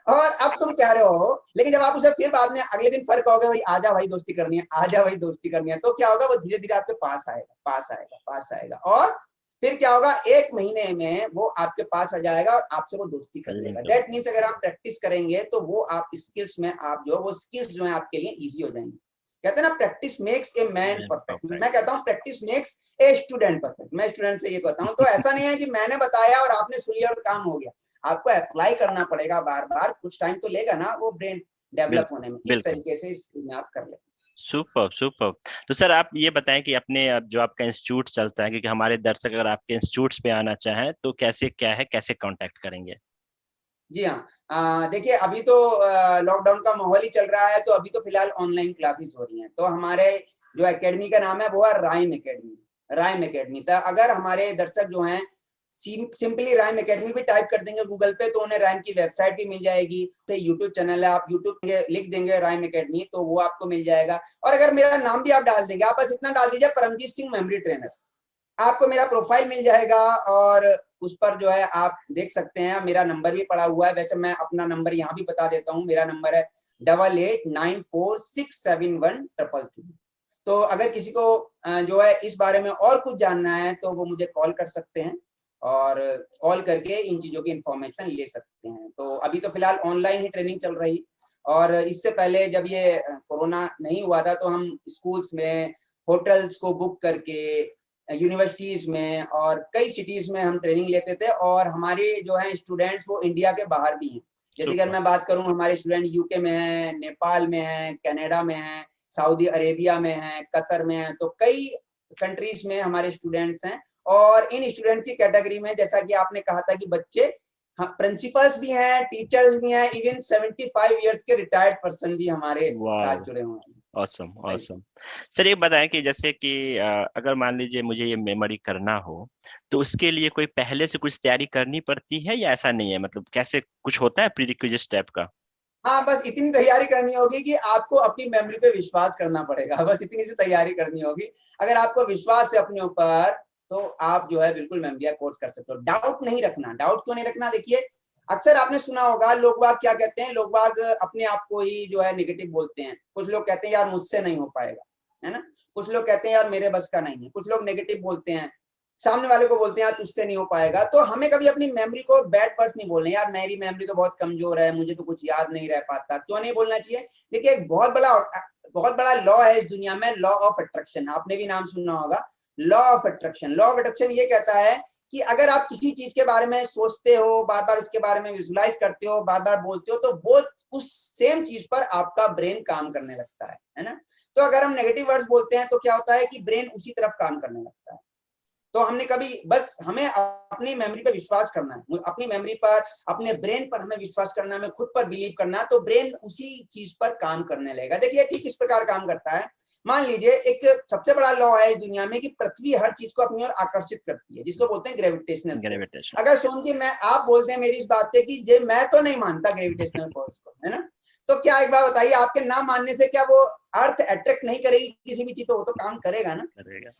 और अब तुम कह रहे हो। लेकिन जब आप उसे फिर बाद में अगले दिन फर्क कहोगे, भाई आजा भाई दोस्ती करनी है, आजा भाई दोस्ती करनी है, तो क्या होगा, वो धीरे धीरे आपके पास आएगा, और फिर क्या होगा, 1 महीने में वो आपके पास आ जाएगा और आपसे वो दोस्ती कर लेगा। दैट मीन्स अगर आप प्रैक्टिस करेंगे तो वो आप स्किल्स में आप जो वो स्किल्स जो है आपके लिए इजी हो जाएंगी। कहते हैं ना, practice makes a man perfect. मैं कहता हूँ practice makes a student perfect. मैं स्टूडेंट से ये कहता हूँ। तो ऐसा नहीं है कि मैंने बताया और आपने सुन लिया और काम हो गया, आपको अप्लाई करना पड़ेगा बार बार, कुछ टाइम तो लेगा ना वो ब्रेन डेवलप होने में। इस तरीके से इसमें आप कर लें। सुपर। तो सर आप ये बताएं कि अपने जो आपका इंस्टीट्यूट चलता है, क्योंकि हमारे दर्शक अगर आपके इंस्टीट्यूट्स पे आना चाहें तो कैसे क्या है, कैसे कांटेक्ट करेंगे? जी हाँ, देखिए अभी तो लॉकडाउन का माहौल ही चल रहा है, तो अभी तो फिलहाल ऑनलाइन क्लासेस हो रही हैं। तो हमारे जो एकेडमी का नाम है वो है राइम एकेडमी। तो अगर हमारे दर्शक जो हैं सिंपली राइम एकेडमी भी टाइप कर देंगे गूगल पे, तो उन्हें राइम की वेबसाइट भी मिल जाएगी। यूट्यूब चैनल है, आप यूट्यूब लिख देंगे राइम एकेडमी तो वो आपको मिल जाएगा। और अगर मेरा नाम भी आप डाल देंगे, आप बस इतना डाल दीजिए परमजीत सिंह मेमोरी ट्रेनर, आपको मेरा प्रोफाइल मिल जाएगा, और उस पर जो है आप देख सकते हैं। मेरा नंबर भी पड़ा हुआ है, वैसे मैं अपना नंबर यहाँ भी बता देता हूँ। मेरा नंबर है 8894671333। तो अगर किसी को जो है इस बारे में और कुछ जानना है तो वो मुझे कॉल कर सकते हैं, और कॉल करके इन चीजों की इंफॉर्मेशन ले सकते हैं। तो अभी तो फिलहाल ऑनलाइन ही ट्रेनिंग चल रही, और इससे पहले जब ये कोरोना नहीं हुआ था तो हम स्कूल्स में, होटल्स को बुक करके, यूनिवर्सिटीज में और कई सिटीज में हम ट्रेनिंग लेते थे। और हमारे जो है स्टूडेंट्स वो इंडिया के बाहर भी हैं। जैसे अगर मैं बात करूं, हमारे स्टूडेंट यूके में हैं, नेपाल में हैं, कनाडा में हैं, सऊदी अरेबिया में हैं, कतर में हैं, तो कई कंट्रीज में हमारे स्टूडेंट्स हैं। और इन स्टूडेंट की कैटेगरी में, जैसा कि आपने कहा था कि बच्चे, हाँ, प्रिंसिपल्स भी हैं, टीचर्स भी हैं, इवन 75 इयर्स के रिटायर्ड पर्सन भी हमारे साथ जुड़े हुए हैं। ऑसम। सर ये बताएं कि जैसे कि अगर मान लीजिए मुझे ये मेमोरी करना हो तो उसके लिए कोई पहले से कुछ तैयारी करनी पड़ती है या ऐसा नहीं है, मतलब कैसे कुछ होता है प्रीरिक्विजिट स्टेप का? हाँ, बस इतनी तैयारी करनी होगी कि आपको अपनी मेमोरी पे विश्वास करना पड़ेगा, बस इतनी सी तैयारी करनी होगी। अगर आपको विश्वास है अपने ऊपर तो आप जो है बिल्कुल मेमोरी कोर्स कर सकते हो। डाउट नहीं रखना। डाउट क्यों नहीं रखना, देखिए अक्सर आपने सुना होगा लोग बाग क्या कहते हैं, लोग बाग अपने आप को ही जो है नेगेटिव बोलते हैं। कुछ लोग कहते हैं यार मुझसे नहीं हो पाएगा, है ना। कुछ लोग कहते हैं यार मेरे बस का नहीं है। कुछ लोग नेगेटिव बोलते हैं, सामने वाले को बोलते हैं यार तुझसे नहीं हो पाएगा। तो हमें कभी अपनी मेमोरी को बैड वर्ड्स नहीं बोलने, यार मेरी मेमोरी तो बहुत कमजोर है, मुझे तो कुछ याद नहीं रह पाता। क्यों नहीं बोलना चाहिए? देखिए एक बहुत बड़ा लॉ है इस दुनिया में, लॉ ऑफ अट्रैक्शन। आपने भी नाम सुना होगा, law of attraction. Law of attraction ये कहता है कि अगर आप किसी चीज के बारे में सोचते हो, बार बार उसके बारे में विजुलाइज करते हो, बार बार बोलते हो, तो वो उस सेम चीज पर आपका ब्रेन काम करने लगता है ना। तो अगर हम नेगेटिव वर्ड्स बोलते हैं तो क्या होता है कि ब्रेन उसी तरफ काम करने लगता है। तो हमने कभी, बस हमें अपनी मेमोरी पर विश्वास करना है, अपनी मेमोरी पर, अपने ब्रेन पर हमें विश्वास करना है, हमें खुद पर बिलीव करना है, तो ब्रेन उसी चीज पर काम करने लगेगा। देखिए ठीक इस प्रकार काम करता है। मान लीजिए एक सबसे बड़ा लॉ है इस दुनिया में कि पृथ्वी हर चीज को अपनी ओर आकर्षित करती है, जिसको बोलते हैं ग्रेविटेशनल। अगर सोम जी आप बोलते हैं मेरी इस बात पे कि जे मैं तो नहीं मानता ग्रेविटेशनल फोर्स को, है ना, तो क्या एक बात बताइए, आपके ना मानने से क्या वो अर्थ अट्रैक्ट नहीं करेगी किसी भी चीज को? वो तो काम करेगा ना।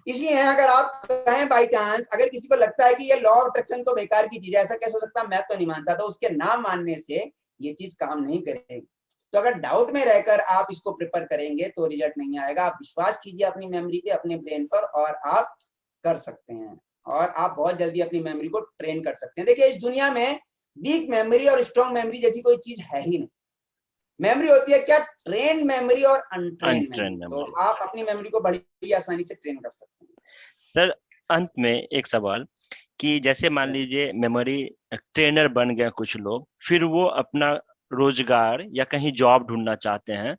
इसलिए अगर आप कहें बाई चांस अगर किसी को लगता है कि ये लॉ ऑफ अट्रैक्शन तो बेकार की चीज है, ऐसा कैसे हो सकता है, मैं तो नहीं मानता, तो उसके ना मानने से ये चीज काम नहीं करेगी। तो अगर डाउट में रहकर आप इसको प्रिपेयर करेंगे तो रिजल्ट नहीं आएगा। आप विश्वास कीजिए अपनी मेमोरी पे, अपने ब्रेन पर, और आप कर सकते हैं, और आप बहुत जल्दी अपनी मेमोरी को ट्रेन कर सकते हैं। देखिए, इस दुनिया में वीक मेमोरी और स्ट्रॉन्ग मेमोरी जैसी कोई चीज है ही नहीं। मेमोरी होती है क्या? ट्रेन मेमोरी और अनट्रेन मेमोरी। तो आप अपनी मेमोरी को बड़ी आसानी से ट्रेन कर सकते हैं। सर, अंत में एक सवाल कि जैसे मान लीजिए मेमोरी ट्रेनर बन गए कुछ लोग, फिर वो अपना रोजगार या कहीं जॉब ढूंढना चाहते हैं,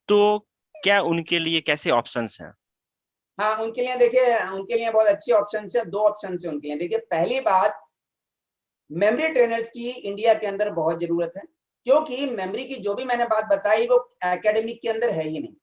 तो क्या उनके लिए कैसे ऑप्शंस हैं? हाँ, उनके लिए देखिए, उनके लिए बहुत अच्छी ऑप्शन है, 2 ऑप्शन है उनके लिए। देखिए, पहली बात, मेमोरी ट्रेनर्स की इंडिया के अंदर बहुत जरूरत है, क्योंकि मेमोरी की जो भी मैंने बात बताई वो एकेडमिक के अंदर है ही नहीं।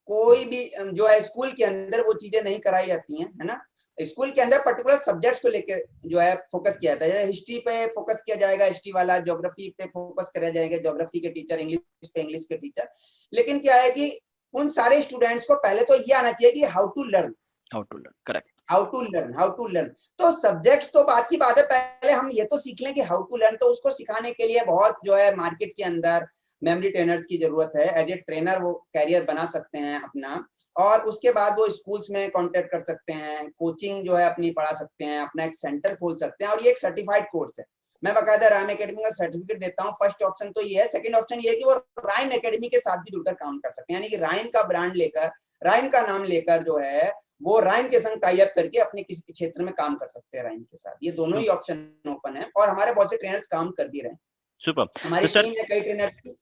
कोई भी जो है स्कूल के अंदर वो चीजें नहीं कराई जाती हैं, है ना। स्कूल के अंदर पर्टिकुलर सब्जेक्ट्स को लेकर जो है फोकस किया जाता है। जैसे हिस्ट्री पे फोकस किया जाएगा, हिस्ट्री वाला, ज्योग्राफी पे फोकस करा जाएगा, ज्योग्राफी के टीचर, इंग्लिश पे इंग्लिश के टीचर। लेकिन क्या है कि उन सारे स्टूडेंट्स को पहले तो ये आना चाहिए कि how to learn, correct, how to learn. तो सब्जेक्ट्स तो बात की बात है, पहले हम ये तो सीख लें कि हाउ टू लर्न। तो उसको सिखाने के लिए बहुत जो है मार्केट के अंदर मेमोरी ट्रेनर्स की जरूरत है। एज ए ट्रेनर वो कैरियर बना सकते हैं अपना, और उसके बाद वो स्कूल्स में कांटेक्ट कर सकते हैं, कोचिंग जो है अपनी पढ़ा सकते हैं, अपना एक सेंटर खोल सकते हैं। और ये एक सर्टिफाइड कोर्स है, मैं बकायदा राइम एकेडमी का सर्टिफिकेट देता हूँ। फर्स्ट ऑप्शन तो ये है। सेकंड ऑप्शन ये है कि वो राइम एकेडमी के साथ भी जुड़कर काम कर सकते हैं, यानी कि राइम का ब्रांड लेकर, राइम का नाम लेकर जो है वो राइम के संग टाई अप करके अपने किसी क्षेत्र में काम कर सकते हैं राइम के साथ। ये दोनों ही ऑप्शन ओपन है, और हमारे बहुत से ट्रेनर्स काम कर भी रहे हैं। सुपर। हमारी टीम है कई ट्रेनर्स की।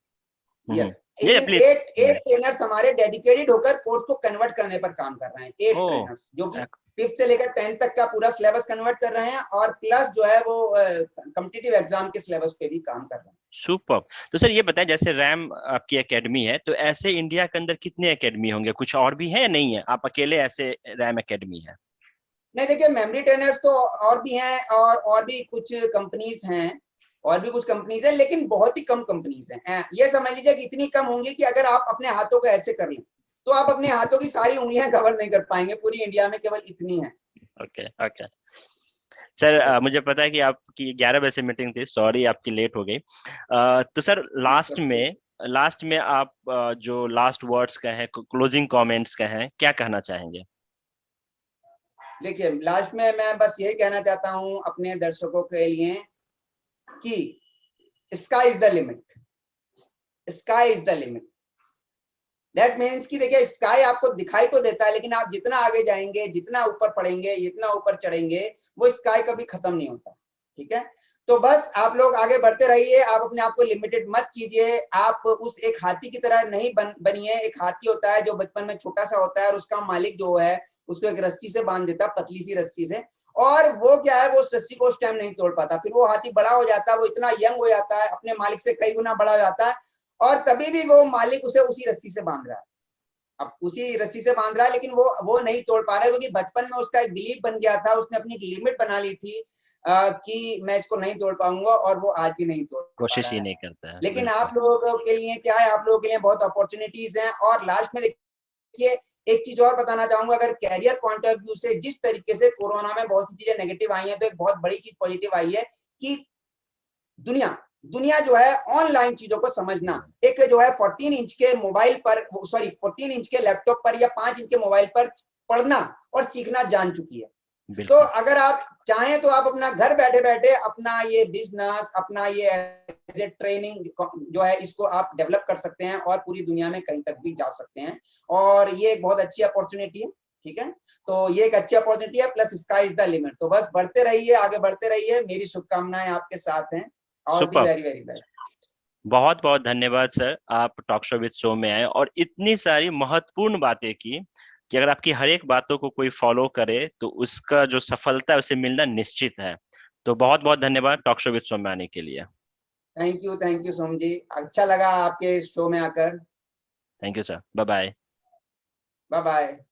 यस, ये प्लीज 8 ट्रेनर्स हमारे डेडिकेटेड होकर कोर्स को कन्वर्ट करने पर काम कर रहे हैं। 8 ट्रेनर्स जो कि 5th से लेकर 10th तक का पूरा सिलेबस कन्वर्ट कर रहे हैं, और प्लस जो है वो कॉम्पिटिटिव एग्जाम के सिलेबस पे भी काम कर रहे हैं। सुपर। तो सर ये बताएं, जैसे रैम आपकी एकेडमी है, तो ऐसे इंडिया के अंदर कितने एकेडमी होंगे? कुछ और भी है या नहीं है? आप अकेले ऐसे रैम एकेडमी है? नहीं, देखिए, मेमोरी ट्रेनर्स तो और भी हैं, और भी कुछ कंपनीज हैं, और भी कुछ कंपनीज हैं, लेकिन बहुत ही कम कंपनीज हैं। ये समझ लीजिए कि इतनी कम होंगी कि अगर आप अपने हाथों को ऐसे कर लें तो आप अपने हाथों की सारी उंगलियां कवर नहीं कर पाएंगे। पूरी इंडिया में केवल इतनी है। ओके ओके सर, मुझे पता है कि आपकी 11 बजे से मीटिंग थी, सॉरी आपकी लेट हो गई। तो सर लास्ट में आप जो लास्ट वर्ड्स कहें, क्लोजिंग कमेंट्स कहें, क्या कहना चाहेंगे? देखिए, लास्ट में मैं बस यही कहना चाहता हूं अपने दर्शकों के लिए कि sky is the limit, sky is the limit. That means कि देखिए, स्काई आपको दिखाई तो देता है, लेकिन आप जितना आगे जाएंगे, जितना ऊपर पढ़ेंगे, जितना ऊपर चढ़ेंगे, वो स्काई कभी खत्म नहीं होता। ठीक है, तो बस आप लोग आगे बढ़ते रहिए, आप अपने आप को लिमिटेड मत कीजिए। आप उस एक हाथी की तरह नहीं बनिए। एक हाथी होता है जो बचपन में छोटा सा होता है, और उसका मालिक जो है उसको एक रस्सी से बांध देता है, पतली सी रस्सी से, और वो क्या है, वो उस रस्सी को उस टाइम नहीं तोड़ पाता। फिर वो हाथी बड़ा हो जाता है, वो इतना यंग हो जाता है, अपने मालिक से कई गुना बड़ा हो जाता है, और तभी भी वो मालिक उसे उसी रस्सी से बांध रहा है। अब उसी रस्सी से बांध रहा है, लेकिन वो नहीं तोड़ पा रहा है, क्योंकि बचपन में उसका एक बिलीफ बन गया था, उसने अपनी लिमिट बना ली थी कि मैं इसको नहीं तोड़ पाऊंगा, और वो आज भी नहीं तोड़ पा कोशिश रहा ही है। नहीं करता है। लेकिन आप लोगों के लिए क्या है, आप लोगों के लिए बहुत अपॉर्चुनिटीज हैं। और लास्ट में देखिए, एक चीज और बताना चाहूंगा, अगर कैरियर पॉइंट ऑफ व्यू से जिस तरीके से कोरोना में बहुत सी चीजें नेगेटिव आई हैं, तो एक बहुत बड़ी चीज पॉजिटिव आई है कि दुनिया जो है ऑनलाइन चीजों को समझना, एक जो है 14 इंच के मोबाइल पर, 14 इंच के लैपटॉप पर या 5 इंच के मोबाइल पर पढ़ना और सीखना जान चुकी है। तो अगर आप चाहें तो आप अपना घर बैठे बैठे अपना ये बिजनेस, अपना ये ट्रेनिंग जो है, इसको आप डेवलप कर सकते हैं, और पूरी दुनिया में कहीं तक भी जा सकते हैं। और ये एक बहुत अच्छी अपॉर्चुनिटी है। ठीक है, तो ये एक अच्छी अपॉर्चुनिटी है, plus sky is the limit. तो बस बढ़ते रहिए, आगे बढ़ते रहिए, मेरी शुभकामनाएं आपके साथ हैं। All the very very best. बहुत बहुत धन्यवाद सर, आप टॉक शो विद शो में आए और इतनी सारी महत्वपूर्ण बातें की कि अगर आपकी हर एक बातों को कोई फॉलो करे तो उसका जो सफलता है उसे मिलना निश्चित है। तो बहुत बहुत धन्यवाद टॉक शो विद शो में आने के लिए। थैंक यू सोम जी, अच्छा लगा आपके इस शो में आकर। Thank you sir, bye bye. Bye bye.